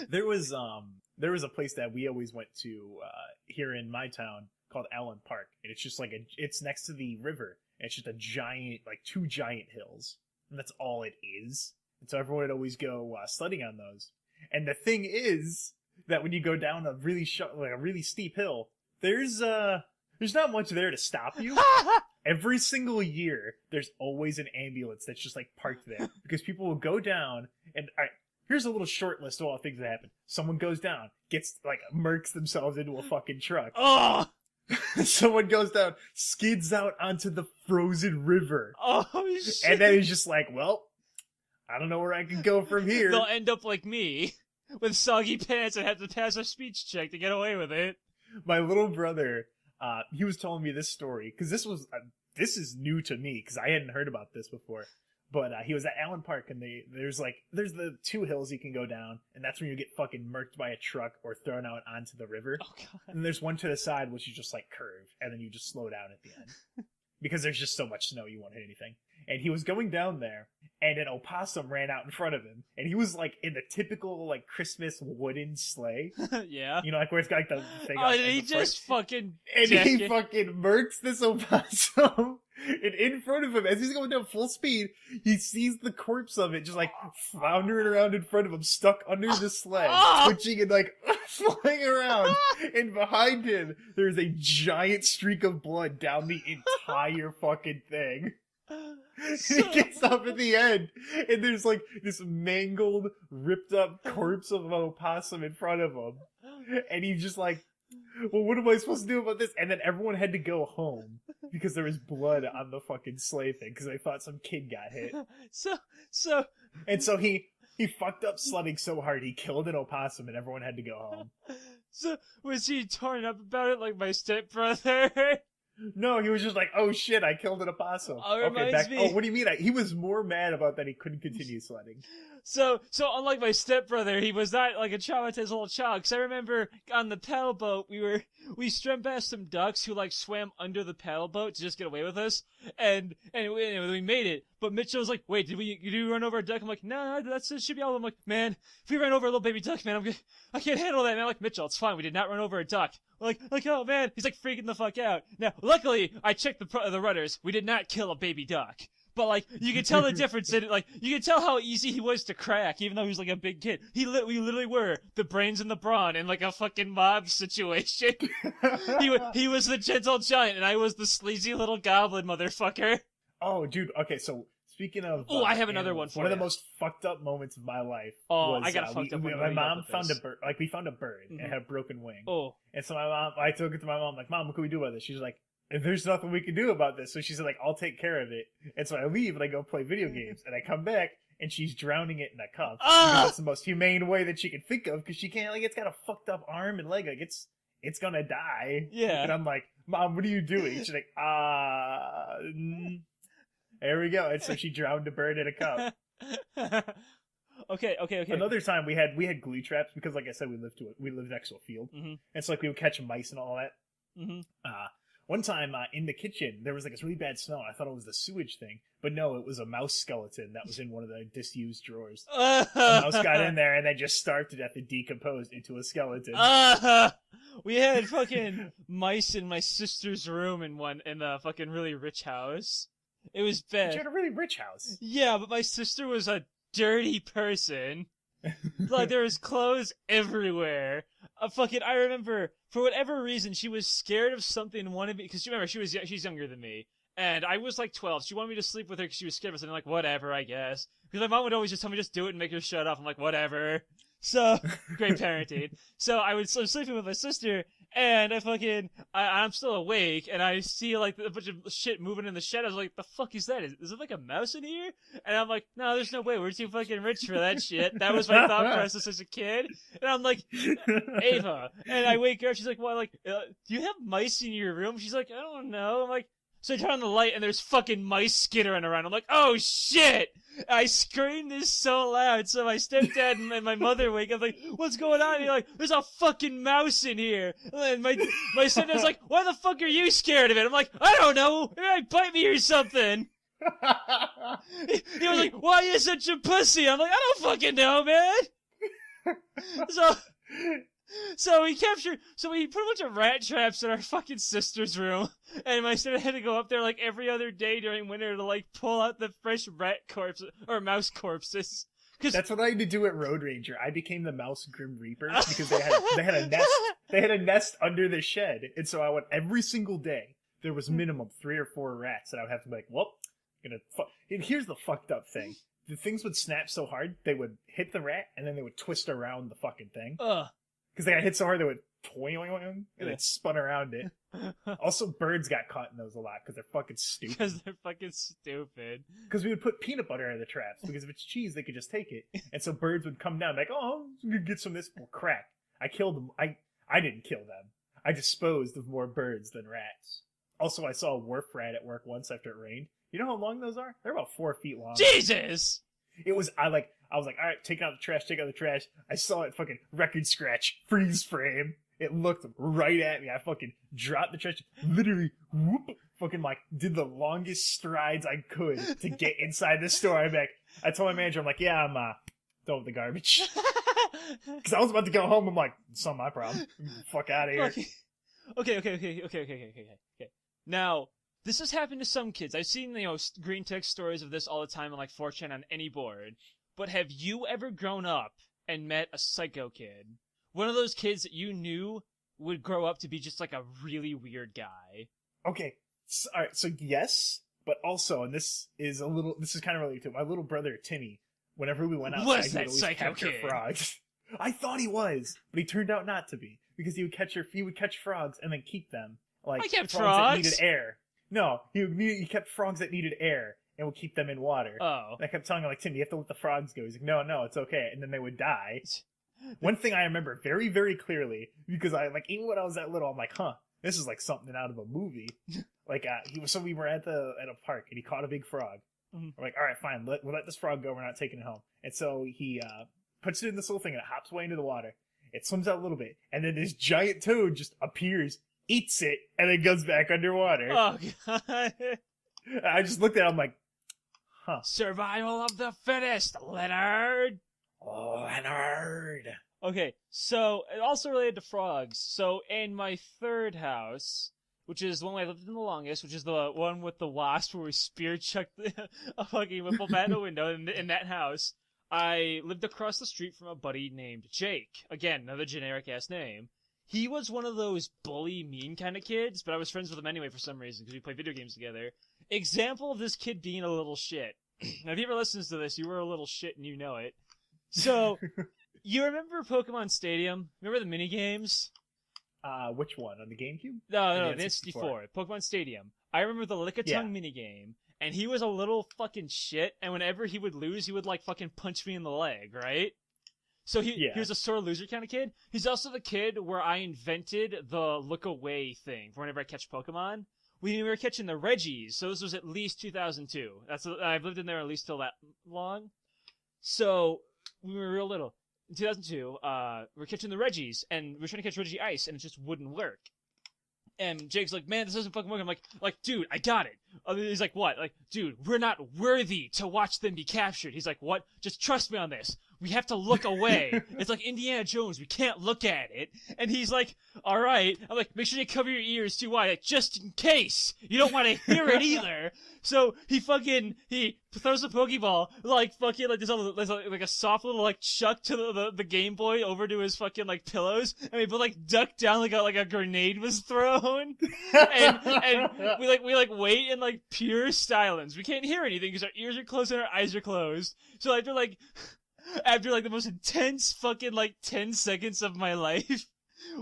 There was a place that we always went to here in my town called Allen Park, and it's just like it's next to the river, and it's just a giant, like 2 giant hills, and that's all it is. And so everyone would always go sledding on those. And the thing is that when you go down a really a really steep hill, there's not much there to stop you. Every single year, there's always an ambulance that's just like parked there because people will go down and all right, here's a little short list of all the things that happen. Someone goes down, gets like murks themselves into a fucking truck. Oh! Someone goes down, skids out onto the frozen river. Oh shit! And then he's just like, well, I don't know where I can go from here. They'll end up like me, with soggy pants and have to pass a speech check to get away with it. My little brother, he was telling me this story because this is new to me because I hadn't heard about this before. But he was at Allen Park, and there's the 2 hills you can go down, and that's when you get fucking murked by a truck or thrown out onto the river. Oh god! And there's one to the side which is just like curved, and then you just slow down at the end because there's just so much snow you won't hit anything. And he was going down there, and an opossum ran out in front of him, and he was like in the typical like Christmas wooden sleigh. Yeah. You know, like where it's got like the thing. Oh, did he just fucking? And he fucking murks this opossum. And in front of him, as he's going down full speed, he sees the corpse of it just like floundering around in front of him, stuck under the sled, twitching and like flying around. And behind him, there's a giant streak of blood down the entire fucking thing. So... he gets up at the end, and there's like this mangled, ripped up corpse of an opossum in front of him. And he's just like, well, what am I supposed to do about this? And then everyone had to go home because there was blood on the fucking sleigh thing because they thought some kid got hit. So he fucked up sledding so hard he killed an opossum and everyone had to go home. So was he torn up about it like my stepbrother? No, he was just like, oh shit, I killed an opossum. Oh, what do you mean? He was more mad about that he couldn't continue sledding. So unlike my stepbrother, he was not like a traumatized little child. Because I remember on the paddle boat, we swam past some ducks who like swam under the paddle boat to just get away with us, and we made it. But Mitchell was like, "Wait, did you run over a duck?" I'm like, "No, that should be all." I'm like, "Man, if we ran over a little baby duck, man, I can't handle that, man." I'm like, "Mitchell, it's fine. We did not run over a duck." Like, oh man, he's like freaking the fuck out. Now, luckily, I checked the rudders. We did not kill a baby duck. But, like, you can tell the difference in it. Like, you can tell how easy he was to crack, even though he was, like, a big kid. We literally were the brains and the brawn in, like, a fucking mob situation. He was the gentle giant, and I was the sleazy little goblin motherfucker. Oh, dude. Okay, so, speaking of... Oh, I have another one for you. One of the most fucked up moments of my life was... I got a fucked up one. My mom found a bird. Like, we found a bird, and it had a broken wing. Oh. And so I took it to my mom, like, Mom, what can we do about this? She's like, there's nothing we can do about this. So she said, like, I'll take care of it. And so I leave and I go play video games. And I come back and she's drowning it in a cup. Because that's the most humane way that she can think of. Because she can't, like, it's got a fucked up arm and leg. Like, it's gonna die. Yeah. And I'm like, Mom, what are you doing? She's like, there we go. And so she drowned a bird in a cup. Okay. Another time we had glue traps because, like I said, we lived next to a field. Mm-hmm. And so, like, we would catch mice and all that. Mm-hmm. One time in the kitchen, there was like this really bad smell. I thought it was the sewage thing, but no, it was a mouse skeleton that was in one of the disused drawers. A mouse got in there and then just starved to death and decomposed into a skeleton. We had fucking mice in my sister's room in the fucking really rich house. It was bad. But you had a really rich house. Yeah, but my sister was a dirty person. Like, there was clothes everywhere. I remember, for whatever reason, she was scared of something and wanted me, because remember, she's younger than me, and I was like 12. She wanted me to sleep with her because she was scared of something. I'm like, whatever, I guess. Because my mom would always just tell me, just do it and make her shut up. I'm like, whatever. So, great parenting. So I was sleeping with my sister, and I'm still awake, and I see, like, a bunch of shit moving in the shadows. Like, the fuck is that? Is it like a mouse in here? And I'm like, no, there's no way. We're too fucking rich for that shit. That was my thought process as a kid. And I'm like, Ava. And I wake her up. She's like, well, like, do you have mice in your room? She's like, I don't know. I'm like, so I turn on the light, and there's fucking mice skittering around. I'm like, oh, shit! I screamed this so loud, so my stepdad and my mother wake up, like, what's going on? And you're like, there's a fucking mouse in here. And my stepdad's like, why the fuck are you scared of it? I'm like, I don't know. It might bite me or something. He was like, why are you such a pussy? I'm like, I don't fucking know, man. So we put a bunch of rat traps in our fucking sister's room, and my sister had to go up there like every other day during winter to like pull out the fresh rat corpses or mouse corpses, That's what I had to do at Road Ranger. I became the Mouse Grim Reaper because they had a nest. They had a nest under the shed, and so I went every single day. There was minimum 3 or 4 rats that I would have to be like, well, and here's the fucked up thing: the things would snap so hard they would hit the rat, and then they would twist around the fucking thing. Because they got hit so hard they would and it spun around it. Also, birds got caught in those a lot because they're fucking stupid. Because we would put peanut butter in the traps because if it's cheese, they could just take it. And so birds would come down like, oh, I'm gonna get some of this. Well, crap. I killed them. I didn't kill them. I disposed of more birds than rats. Also, I saw a wharf rat at work once after it rained. You know how long those are? They're about 4 feet long. Jesus! I was like, all right, take out the trash. I saw it fucking record scratch, freeze frame. It looked right at me. I fucking dropped the trash, literally, whoop, fucking like, did the longest strides I could to get inside the store. I told my manager, I'm like, yeah, I'm done with the garbage. Because I was about to go home. I'm like, it's not my problem. Fuck out of here. Okay. Now, this has happened to some kids. I've seen, green text stories of this all the time on, 4chan on any board. But have you ever grown up and met a psycho kid? One of those kids that you knew would grow up to be just, a really weird guy. Okay. Alright, so yes, but also, and this is kind of related to it, my little brother, Timmy, whenever we went outside, he would always capture frogs. I thought he was, but he turned out not to be. Because he would catch frogs and then keep them. I kept frogs that needed air. No, he kept frogs that needed air and would keep them in water. Oh. And I kept telling him, Tim, you have to let the frogs go. He's like, no, it's okay. And then they would die. One thing I remember very, very clearly, because even when I was that little, I'm like, this is like something out of a movie. We were at a park and he caught a big frog. Mm-hmm. We're like, all right, fine, we'll let this frog go. We're not taking it home. And so he puts it in this little thing and it hops way into the water. It swims out a little bit, and then this giant toad just appears, eats it, and then goes back underwater. Oh, God. I just looked at it, I'm like, Survival of the fittest, Leonard! Oh, Leonard! Okay, so, it also related to frogs. So, in my third house, which is the one I lived in the longest, which is the one with the wasp where we spear chucked a fucking whipple bat in the window in that house, I lived across the street from a buddy named Jake. Again, another generic-ass name. He was one of those bully, mean kind of kids, but I was friends with him anyway for some reason, because we played video games together. Example of this kid being a little shit. Now, if you ever listens to this, you were a little shit and you know it. So, you remember Pokemon Stadium? Remember the minigames? Which one? On the GameCube? No, the N64. Pokemon Stadium. I remember the Lick-a-Tongue minigame. And he was a little fucking shit, and whenever he would lose, he would, fucking punch me in the leg, right? So he was a sore loser kind of kid. He's also the kid where I invented the look away thing for whenever I catch Pokemon. We were catching the Regis, so this was at least 2002. I've lived in there at least till that long. So, we were real little. In 2002, we were catching the Regis, and we were trying to catch Reggie Ice, and it just wouldn't work. And Jake's like, man, this doesn't fucking work. I'm like, dude, I got it. He's like, what? Like, dude, we're not worthy to watch them be captured. He's like, what? Just trust me on this. We have to look away. It's like Indiana Jones. We can't look at it. And he's like, all right. I'm like, make sure you cover your ears too wide, just in case. You don't want to hear it either. So he throws a Pokeball, there's a soft little, chuck to the Game Boy over to his fucking, pillows. And we both, duck down like a grenade was thrown. and we wait in, pure silence. We can't hear anything because our ears are closed and our eyes are closed. So after the most intense fucking 10 seconds of my life,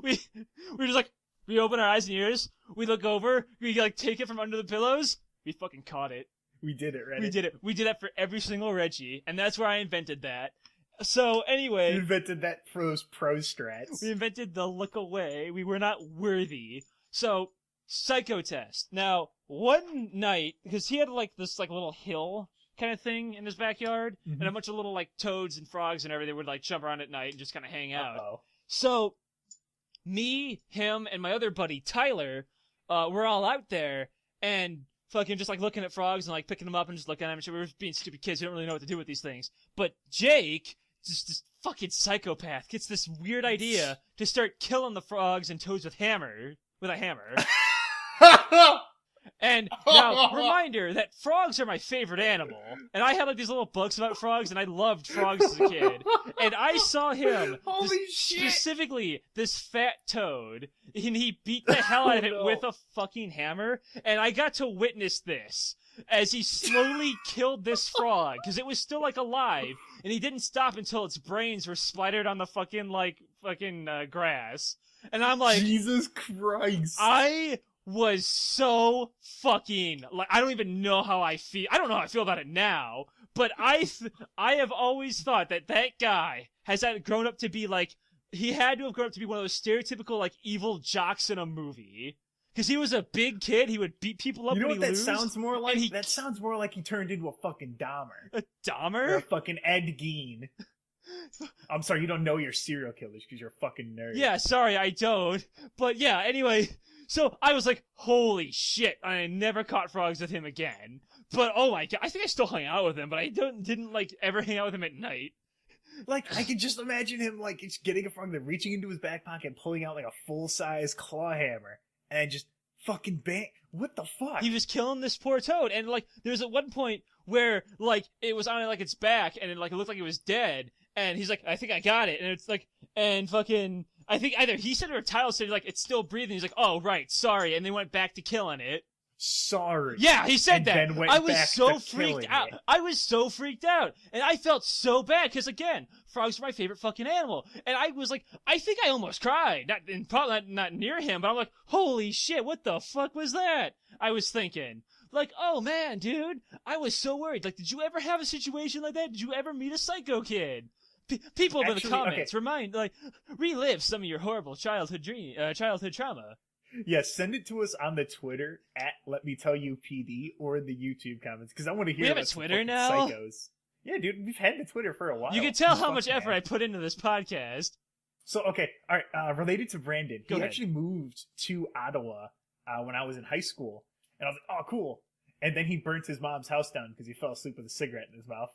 we're just we open our eyes and ears, we look over, we take it from under the pillows, we fucking caught it. We did it, right? We did it. We did that for every single Reggie, and that's where I invented that. So anyway, you invented that for those pro strats. We invented the look away. We were not worthy. So psycho test. Now, one night, because he had this little hill kind of thing in his backyard, and a bunch of little toads and frogs and everything would jump around at night and just kind of hang out. Uh-oh. So me, him, and my other buddy Tyler, we're all out there and fucking just looking at frogs and picking them up and just looking at them. We were being stupid kids who don't really know what to do with these things. But Jake, just this fucking psychopath, gets this weird idea to start killing the frogs and toads with a hammer. And now, reminder that frogs are my favorite animal. And I had like these little books about frogs, and I loved frogs as a kid. And I saw him, specifically this fat toad, and he beat the hell out of it with a fucking hammer. And I got to witness this as he slowly killed this frog, because it was still like alive, and he didn't stop until its brains were splattered on the fucking grass. And I'm like, Jesus Christ! I was so fucking like, I don't even know how I feel. I don't know how I feel about it now, but I have always thought that guy has grown up to be like, he had to have grown up to be one of those stereotypical like evil jocks in a movie. Because he was a big kid, he would beat people up when he lose. Sounds more like? That sounds more like he turned into a fucking Dahmer. A Dahmer? Or a fucking Ed Gein. I'm sorry, you don't know your serial killers because you're a fucking nerd. Yeah, sorry, I don't. But yeah, anyway, so I was like, holy shit, I never caught frogs with him again. But oh my god, I think I still hung out with him, but I didn't like ever hang out with him at night. Like, I can just imagine him like just getting a frog, then reaching into his back pocket and pulling out like a full-size claw hammer. And just fucking bang. What the fuck? He was killing this poor toad, and like there was at one point where like it was on like its back, and it like it looked like it was dead, and he's like, I think I got it, and it's like, and fucking, I think either he said it or Tyler said like it's still breathing. He's like, oh right, sorry, and they went back to killing it. Sorry. Yeah, he said and that. Then went I was back so to freaked out. it. I was so freaked out, and I felt so bad because again, frogs are my favorite fucking animal, and I was like, I think I almost cried. Probably not near him, but I'm like, holy shit, what the fuck was that? I was thinking, like, oh man, dude, I was so worried. Like, did you ever have a situation like that? Did you ever meet a psycho kid? People in the comments, relive some of your horrible childhood trauma. Yeah, send it to us on the Twitter at Let Me Tell You PD or in the YouTube comments because I want to hear. We have a Twitter now. Psychos. Yeah, dude, we've had the Twitter for a while. You can tell how much effort I put into this podcast. So okay, all right. Related to Brandon, Go he ahead. actually moved to Ottawa when I was in high school, and I was like, oh, cool. And then he burnt his mom's house down because he fell asleep with a cigarette in his mouth.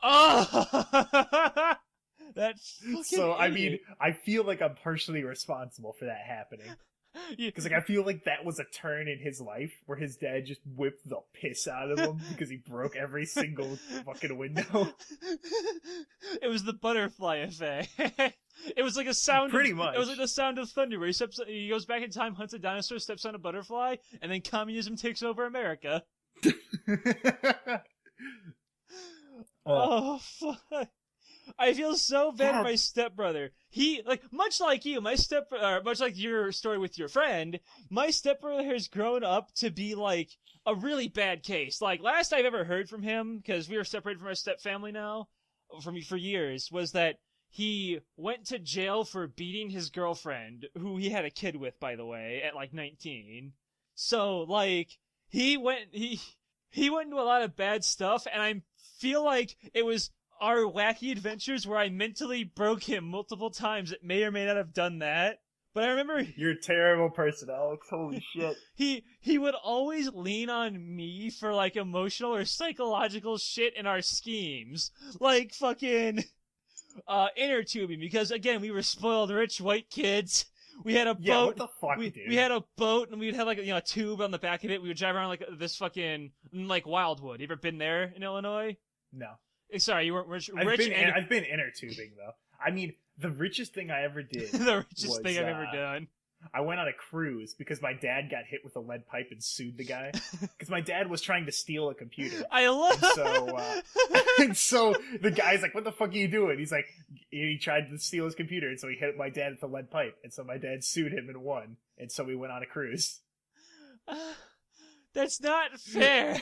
Oh, that fucking So I idiot. mean, I feel like I'm partially responsible for that happening. Because like I feel like that was a turn in his life where his dad just whipped the piss out of him because he broke every single fucking window. It was the butterfly effect. It was like a sound. Pretty much. It was like the sound of thunder, where he goes back in time, hunts a dinosaur, steps on a butterfly, and then communism takes over America. Oh fuck! I feel so bad for my stepbrother. He, like, much like you, much like your story with your friend, my stepbrother has grown up to be, like, a really bad case. Like, last I've ever heard from him, because we were separated from our stepfamily now, for years, was that he went to jail for beating his girlfriend, who he had a kid with, by the way, at, like, 19. So, like, he went into a lot of bad stuff, and I feel like it was our wacky adventures where I mentally broke him multiple times that may or may not have done that. But I remember... You're a terrible person, Alex. Holy shit. He would always lean on me for, like, emotional or psychological shit in our schemes. Like, fucking... inner tubing, because, again, we were spoiled rich white kids. We had a boat. Yeah, what the fuck, dude? We had a boat, and we'd have, like, a tube on the back of it. We would drive around, like, this fucking... Like, Wildwood. You ever been there in Illinois? No. Sorry, you weren't rich. I've been inner tubing though. I mean, the richest thing I ever did. The richest thing I've ever done. I went on a cruise because my dad got hit with a lead pipe and sued the guy because my dad was trying to steal a computer. I love. And so the guy's like, "What the fuck are you doing?" He's like, he tried to steal his computer, and so he hit my dad with a lead pipe, and so my dad sued him and won, and so we went on a cruise. That's not fair.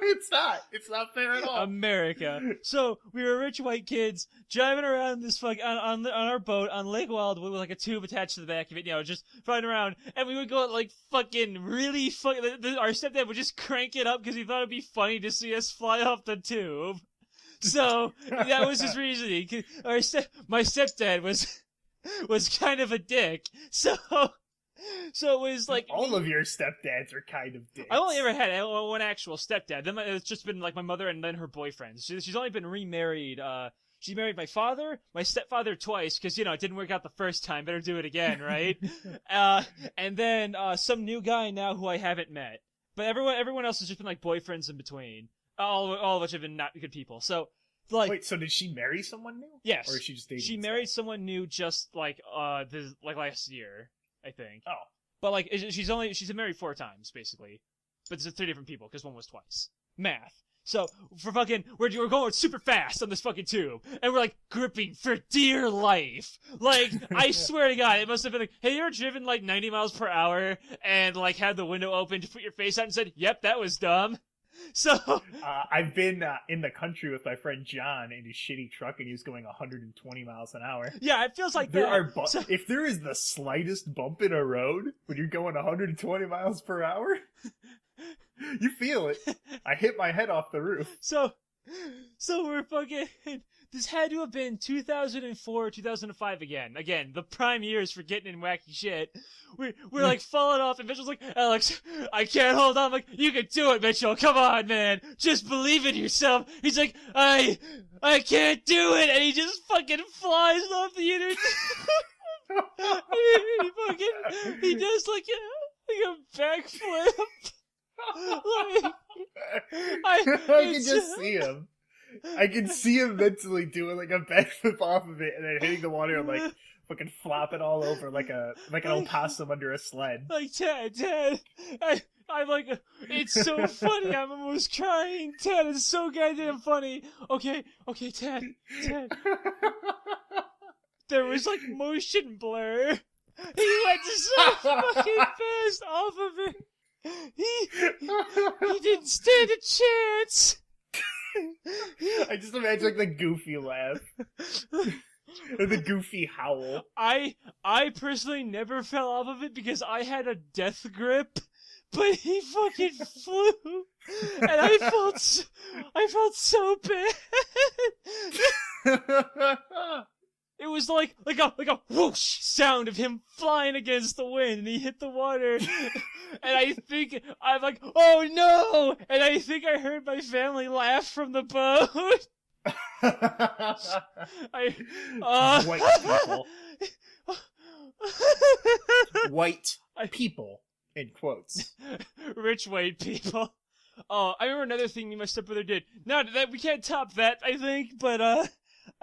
It's not fair at all. America. So we were rich white kids driving around this on our boat on Lake Wildwood with like a tube attached to the back of it, just flying around, and we would go like fucking really our stepdad would just crank it up because he thought it'd be funny to see us fly off the tube. So that was his reasoning. My stepdad was kind of a dick. So it was like... All of your stepdads are kind of dicks. I only ever had one actual stepdad. Then it's just been like my mother and then her boyfriend. She's only been remarried She married my father, my stepfather twice, because, it didn't work out the first time. Better do it again, right? And then some new guy now who I haven't met. But everyone else has just been, like, boyfriends in between. All of which have been not good people. So, like... Wait, so did she marry someone new? Yes. Or is she just dating? She married someone new just, like, last year, I think. Oh. But, like, she's been married 4 times, basically. But it's 3 different people, because one was twice. Math. So, we're going super fast on this fucking tube, and we're, like, gripping for dear life. Like, I swear to God, it must have been like, hey, you ever driven, like, 90 miles per hour, and, like, had the window open to put your face out and said, yep, that was dumb? So I've been in the country with my friend John in his shitty truck, and he was going 120 miles an hour. Yeah, it feels like if there is the slightest bump in a road when you're going 120 miles per hour, you feel it. I hit my head off the roof. So we're fucking... This had to have been 2004, 2005 again. Again, the prime years for getting in wacky shit. We're like falling off, and Mitchell's like, Alex, I can't hold on. I'm like, you can do it, Mitchell. Come on, man. Just believe in yourself. He's like, I can't do it. And he just fucking flies off the internet. he does like a backflip. I can just see him. I can see him mentally doing like a backflip off of it and then hitting the water and like fucking flopping all over like an opossum under a sled. Like Ted, I'm like, it's so funny. I'm almost crying. Ted, it's so goddamn funny. Okay, Ted. There was like motion blur. He went so fucking fast off of it. He didn't stand a chance. I just imagine like the goofy laugh. Or the goofy howl. I personally never fell off of it because I had a death grip, but he fucking flew, and I felt so bad. It was like a whoosh sound of him flying against the wind, and he hit the water. And I think I'm like, oh no! And I think I heard my family laugh from the boat. White people. White people, in quotes. Rich white people. Oh, I remember another thing my stepbrother did. Now that we can't top that, I think, but I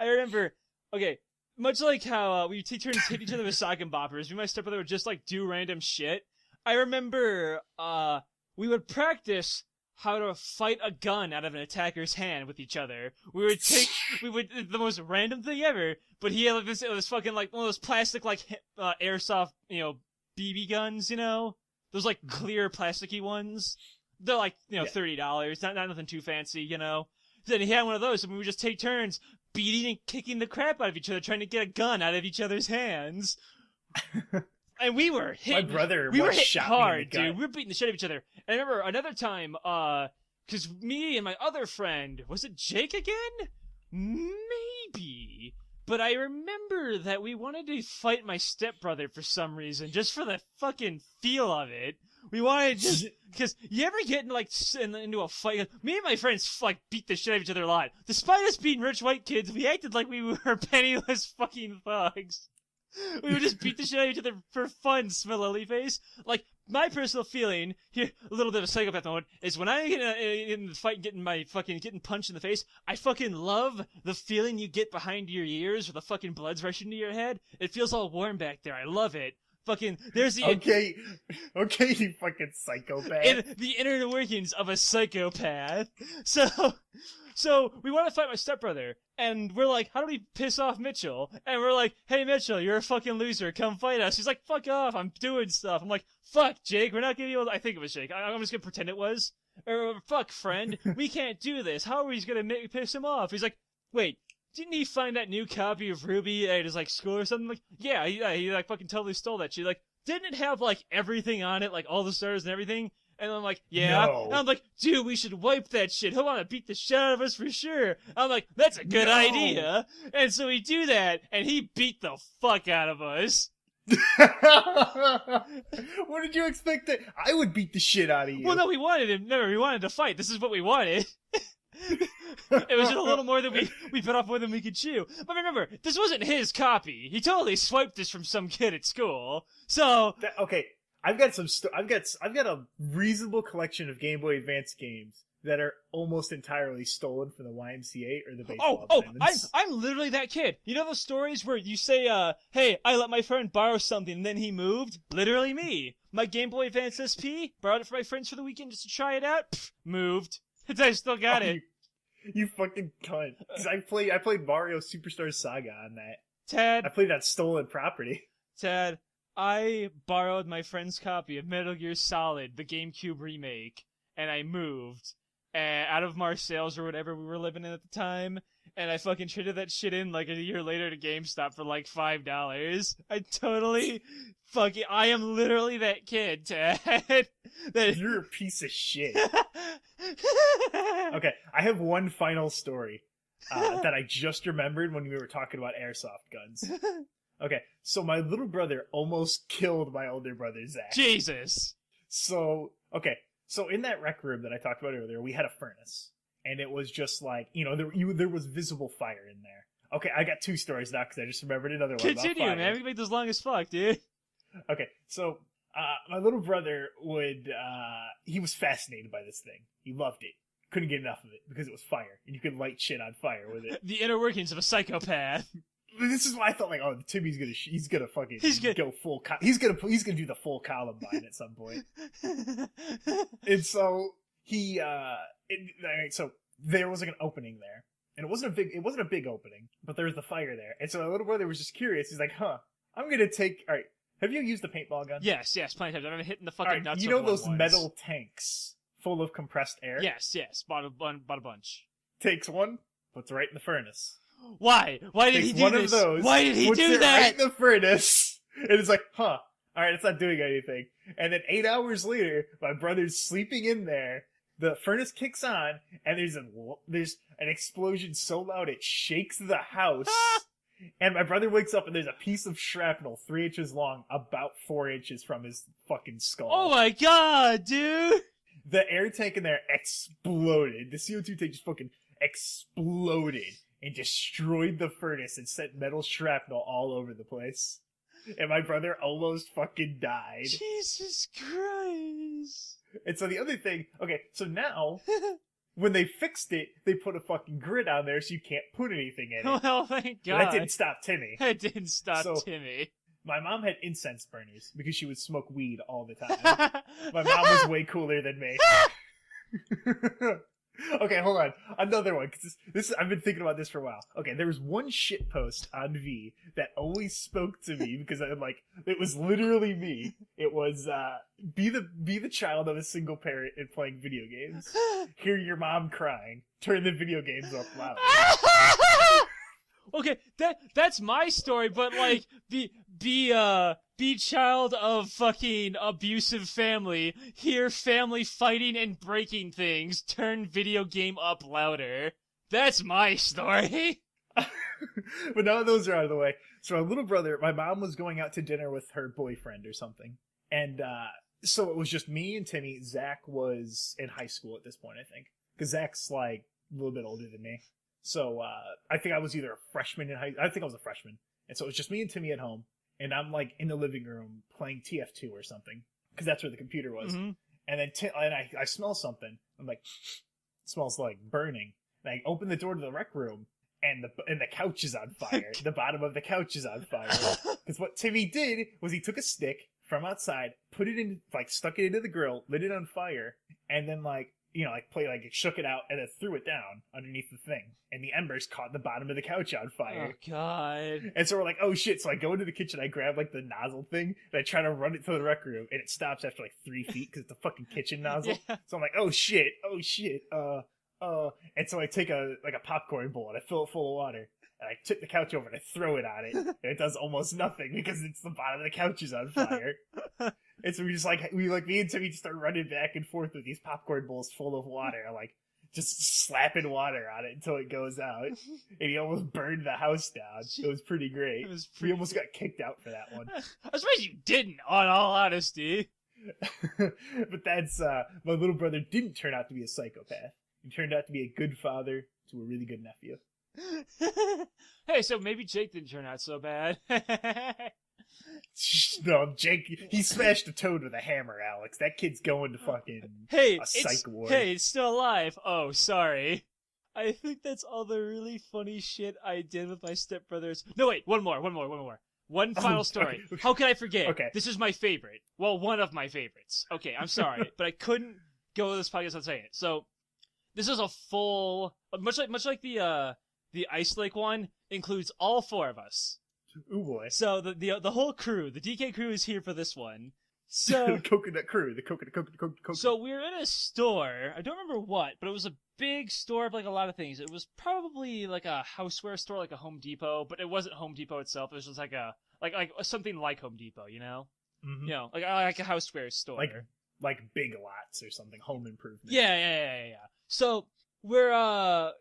remember. Okay, much like how we take turns hit each other with sock and boppers, me and my stepbrother would just like do random shit. I remember we would practice how to fight a gun out of an attacker's hand with each other. The most random thing ever, but he had like this fucking like one of those plastic like airsoft, BB guns, those like clear plasticky ones. They're like, $30, not nothing too fancy, Then he had one of those, and we would just take turns beating and kicking the crap out of each other, trying to get a gun out of each other's hands. And we were hitting. My brother we were hitting shot hard, me in the gut. dude. We were beating the shit out of each other. And I remember another time, because me and my other friend, was it Jake again? Maybe. But I remember that we wanted to fight my stepbrother for some reason, just for the fucking feel of it. We wanted just because you ever get into a fight? Me and my friends like beat the shit out of each other a lot. Despite us being rich white kids, we acted like we were penniless fucking thugs. We would just beat the shit out of each other for fun, Smiley face. Like, my personal feeling, here, a little bit of psychopath mode, is when I get in the fight getting punched in the face, I fucking love the feeling you get behind your ears or the fucking blood's rushing to your head. It feels all warm back there. I love it. Fucking, there's the... Okay, you fucking psychopath. The inner workings of a psychopath. So, we want to fight my stepbrother, and we're like, how do we piss off Mitchell? And we're like, hey Mitchell, you're a fucking loser, come fight us. He's like, fuck off, I'm doing stuff. I'm like, fuck Jake, we're not giving you I think it was Jake, I'm just gonna pretend it was. Or, fuck friend, we can't do this, how are we gonna piss him off? He's like, wait, didn't he find that new copy of Ruby at his, school or something? Like, yeah, he fucking totally stole that shit. Like, didn't it have, everything on it, all the stars and everything? And I'm like, yeah. No. And I'm like, dude, we should wipe that shit. He'll want to beat the shit out of us for sure. I'm like, that's a good idea. And so we do that, and he beat the fuck out of us. What did you expect? I would beat the shit out of you. Well, no, we wanted him. Never, we wanted to fight. This is what we wanted. It was just a little more than we bit off more than we could chew. But remember, this wasn't his copy. He totally swiped this from some kid at school. So Okay, I've got I've got a reasonable collection of Game Boy Advance games that are almost entirely stolen from the YMCA or the baseball diamonds. I'm literally that kid. You know those stories where you say, hey, I let my friend borrow something and then he moved? Literally me. My Game Boy Advance SP, borrowed it for my friends for the weekend just to try it out, moved. I still got it. You fucking cunt. 'Cause I played Mario Superstar Saga on that. Ted. I played on stolen property. Ted, I borrowed my friend's copy of Metal Gear Solid, the GameCube remake, and I moved out of Marseilles or whatever we were living in at the time, and I fucking traded that shit in like a year later to GameStop for like $5. I totally I am literally that kid, Ted. You're a piece of shit. Okay, I have one final story that I just remembered when we were talking about airsoft guns. Okay, so my little brother almost killed my older brother, Zach. Jesus. So in that rec room that I talked about earlier, we had a furnace. And it was just like, there was visible fire in there. Okay, I got two stories now because I just remembered another one. Continue, man. We can make this long as fuck, dude. Okay, so my little brother he was fascinated by this thing. He loved it. Couldn't get enough of it because it was fire. And you could light shit on fire with it. The inner workings of a psychopath. This is why I thought, like, oh, Timmy's gonna fucking go full. He's gonna do the full Columbine at some point. And so so there was like an opening there, and it wasn't a big opening, but there was the fire there. And so my little brother was just curious. He's like, I'm gonna take. All right, have you used the paintball gun? Yes, plenty of times. I've been hitting the fucking nuts. You know those metal tanks full of compressed air? Yes. Bought a bunch. Takes one, puts it right in the furnace. Why? Why did he do this? Of those, why did he do that? Right in the furnace, and it's like, all right, it's not doing anything. And then 8 hours later, my brother's sleeping in there. The furnace kicks on, and there's an explosion so loud it shakes the house. And my brother wakes up, and there's a piece of shrapnel 3 inches long, about 4 inches from his fucking skull. Oh my god, dude! The air tank in there exploded. The CO2 tank just fucking exploded and destroyed the furnace and sent metal shrapnel all over the place. And my brother almost fucking died. Jesus Christ. And so the other thing, okay, so now, when they fixed it, they put a fucking grid on there so you can't put anything in it. Well, thank God. But that didn't stop Timmy. That didn't stop Timmy. My mom had incense burners because she would smoke weed all the time. My mom was way cooler than me. Okay, hold on. Another one, because this I've been thinking about this for a while. Okay, there was one shit post on V that always spoke to me because it was literally me. It was be the child of a single parent and playing video games. Hear your mom crying. Turn the video games up loud. Okay, that's my story, but like be child of fucking abusive family, hear family fighting and breaking things, turn video game up louder. That's my story. But now those are out of the way. So my little brother, my mom was going out to dinner with her boyfriend or something. And so it was just me and Timmy. Zach was in high school at this point, I think. Because Zach's like a little bit older than me. So I think I was either a freshman I think I was a freshman. And so it was just me and Timmy at home. And I'm like in the living room playing TF2 or something. Because that's where the computer was. Mm-hmm. And then I smell something. I'm like, it smells like burning. And I open the door to the rec room. And the couch is on fire. The bottom of the couch is on fire. Because what Timmy did was he took a stick from outside, put it in, like stuck it into the grill, lit it on fire, and then shook it out and then threw it down underneath the thing. And the embers caught the bottom of the couch on fire. Oh, God. And so we're like, oh shit. So I go into the kitchen, I grab like the nozzle thing, and I try to run it through the rec room, and it stops after like 3 feet because it's a fucking kitchen nozzle. Yeah. So I'm like, oh shit. And so I take a popcorn bowl and I fill it full of water. And I tip the couch over and I throw it on it. And it does almost nothing because it's the bottom of the couch is on fire. And so me and Timmy just start running back and forth with these popcorn bowls full of water, like just slapping water on it until it goes out. And he almost burned the house down. It was pretty great. We almost got kicked out for that one. I suppose you didn't, on all honesty. But that's, my little brother didn't turn out to be a psychopath. You turned out to be a good father to a really good nephew. Hey, so maybe Jake didn't turn out so bad. No, Jake, he smashed a toad with a hammer, Alex. That kid's going to fucking a psych ward. Hey, it's still alive. Oh, sorry. I think that's all the really funny shit I did with my stepbrothers. No, wait, one more. One final story. Okay. How could I forget? Okay. This is my favorite. Well, one of my favorites. Okay, I'm sorry, but I couldn't go with this podcast without saying it. So, this is a full, much like the Ice Lake one, includes all four of us. Ooh boy. So the whole crew, the DK crew, is here for this one. So the coconut crew, the coconut. So we were in a store. I don't remember what, but it was a big store of like a lot of things. It was probably like a houseware store, like a Home Depot, but it wasn't Home Depot itself. It was just like a like something like Home Depot, you know? Mm-hmm. You know, like a houseware store, like Big Lots or something, home improvement. Yeah. So we're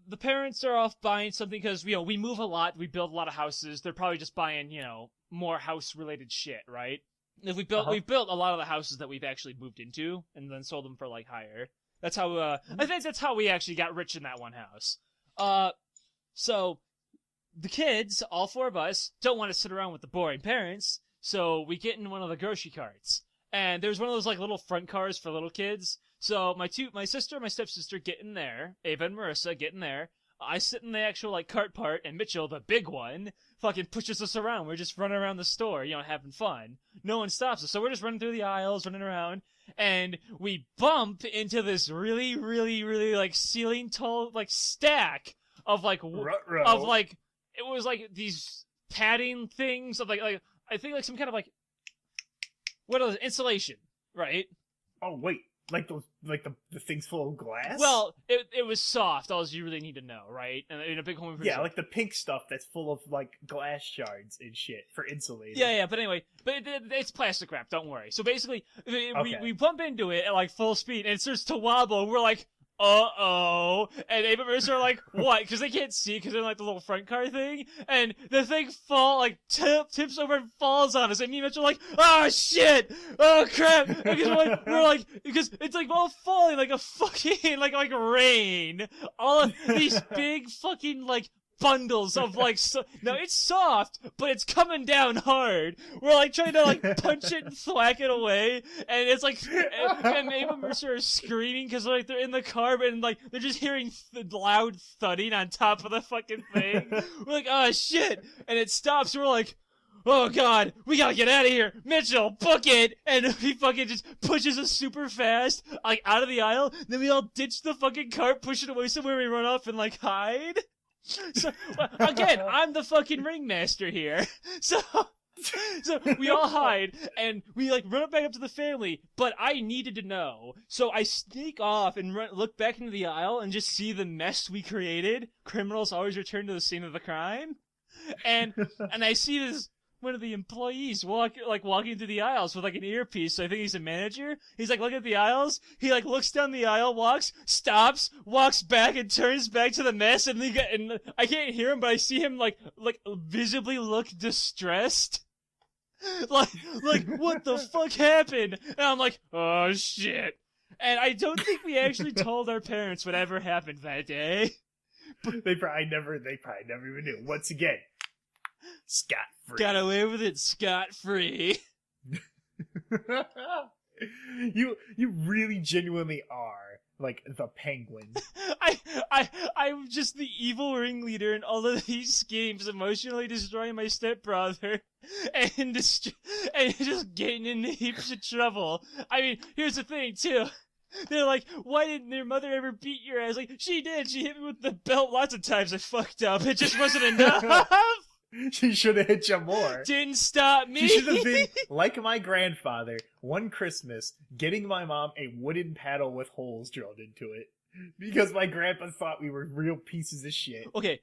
the parents are off buying something because, you know, we move a lot, we build a lot of houses. They're probably just buying, you know, more house-related shit, right? If we've built a lot of the houses that we've actually moved into and then sold them for, like, higher. That's how, I think that's how we actually got rich in that one house. So, the kids, all four of us, don't want to sit around with the boring parents, so we get in one of the grocery carts. And there's one of those, like, little front cars for little kids. So my sister and my stepsister get in there. Ava and Marissa get in there. I sit in the actual, like, cart part, and Mitchell, the big one, fucking pushes us around. We're just running around the store, you know, having fun. No one stops us. So we're just running through the aisles, running around, and we bump into this really, really, really, like, ceiling tall, like, stack of, like, it was, like, these padding things of, like, I think, like, some kind of, like, what are those? Insulation, right? Oh, wait. Like the things full of glass? Well, it was soft, all you really need to know, right? And in a big home improvement. Yeah, like the pink stuff that's full of, like, glass shards and shit for insulating. Yeah, but anyway, it's plastic wrap, don't worry. So basically, we bump into it at, like, full speed, and it starts to wobble, and we're like, uh-oh. And Ava and Marissa are like, what? Because they can't see, because they're in, like, the little front car thing. And the thing tips over and falls on us. And me and Mitch are like, oh, shit! Oh, crap! Because we're like, because it's, like, all falling like a fucking, like rain. All of these big fucking, like, bundles of, like, now it's soft, but it's coming down hard. We're, like, trying to, like, punch it and thwack it away, and it's, like, and Ava and Mercer are screaming because, like, they're in the car, and, like, they're just hearing loud thudding on top of the fucking thing. We're like, oh, shit! And it stops, and we're like, oh, God, we gotta get out of here! Mitchell, book it! And he fucking just pushes us super fast, like, out of the aisle, then we all ditch the fucking cart, push it away somewhere, we run off and, like, hide. So, again, I'm the fucking ringmaster here. So we all hide, and we, like, run back up to the family, but I needed to know. So I sneak off and look back into the aisle and just see the mess we created. Criminals always return to the scene of the crime. And I see this one of the employees walking through the aisles with, like, an earpiece, so I think he's a manager. He's, like, looking at the aisles, he, like, looks down the aisle, stops, walks back, and turns back to the mess, and I can't hear him, but I see him, like visibly look distressed. Like, what the fuck happened? And I'm like, oh, shit. And I don't think we actually told our parents whatever happened that day. They probably never even knew. Once again, scot-free. Got away with it scot-free. You really genuinely are, like, the Penguin. I'm just the evil ringleader in all of these schemes, emotionally destroying my stepbrother, and just getting into heaps of trouble. I mean, here's the thing, too. They're like, why didn't your mother ever beat your ass? Like, she did. She hit me with the belt lots of times. I fucked up. It just wasn't enough. She should have hit you more. Didn't stop me. She should have been like my grandfather one Christmas, getting my mom a wooden paddle with holes drilled into it. Because my grandpa thought we were real pieces of shit. Okay.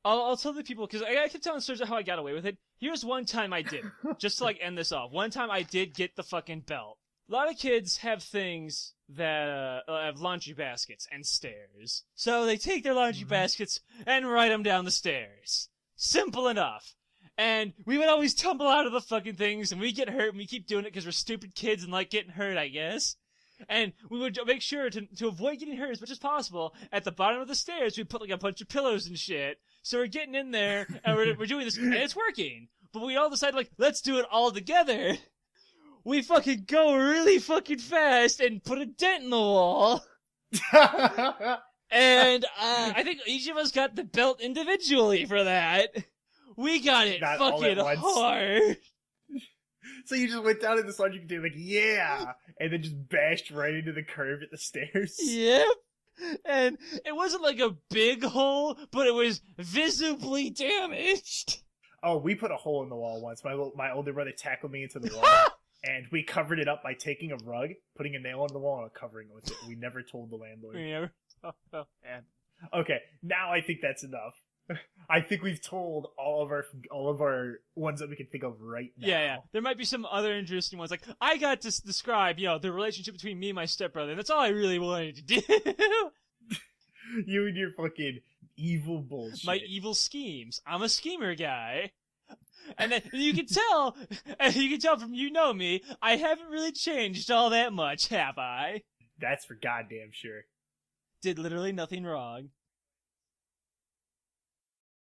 I'll tell the people, because I kept telling stories of how I got away with it. Here's one time I did. Just to, like, end this off. One time I did get the fucking belt. A lot of kids have things that have laundry baskets and stairs. So they take their laundry baskets and ride them down the stairs. Simple enough. And we would always tumble out of the fucking things, and we get hurt, and we keep doing it because we're stupid kids and like getting hurt, I guess. And we would make sure to avoid getting hurt as much as possible. At the bottom of the stairs, we put like a bunch of pillows and shit. So we're getting in there, and we're doing this, and it's working. But we all decide, like, let's do it all together. We fucking go really fucking fast and put a dent in the wall. And I think each of us got the belt individually for that. We got it Not fucking hard. So you just went down in the sludge container like, yeah! And then just bashed right into the curve at the stairs? Yep. And it wasn't like a big hole, but it was visibly damaged. Oh, we put a hole in the wall once. My older brother tackled me into the wall, and we covered it up by taking a rug, putting a nail in the wall, and covering it with it. We never told the landlord. We never. Oh, man. Okay, now I think that's enough. I think we've told all of our ones that we can think of right now. Yeah. There might be some other interesting ones. Like, I got to describe, the relationship between me and my stepbrother. That's all I really wanted to do. You and your fucking evil bullshit. My evil schemes. I'm a schemer guy. And then you can tell from me, I haven't really changed all that much, have I? That's for goddamn sure. Did literally nothing wrong.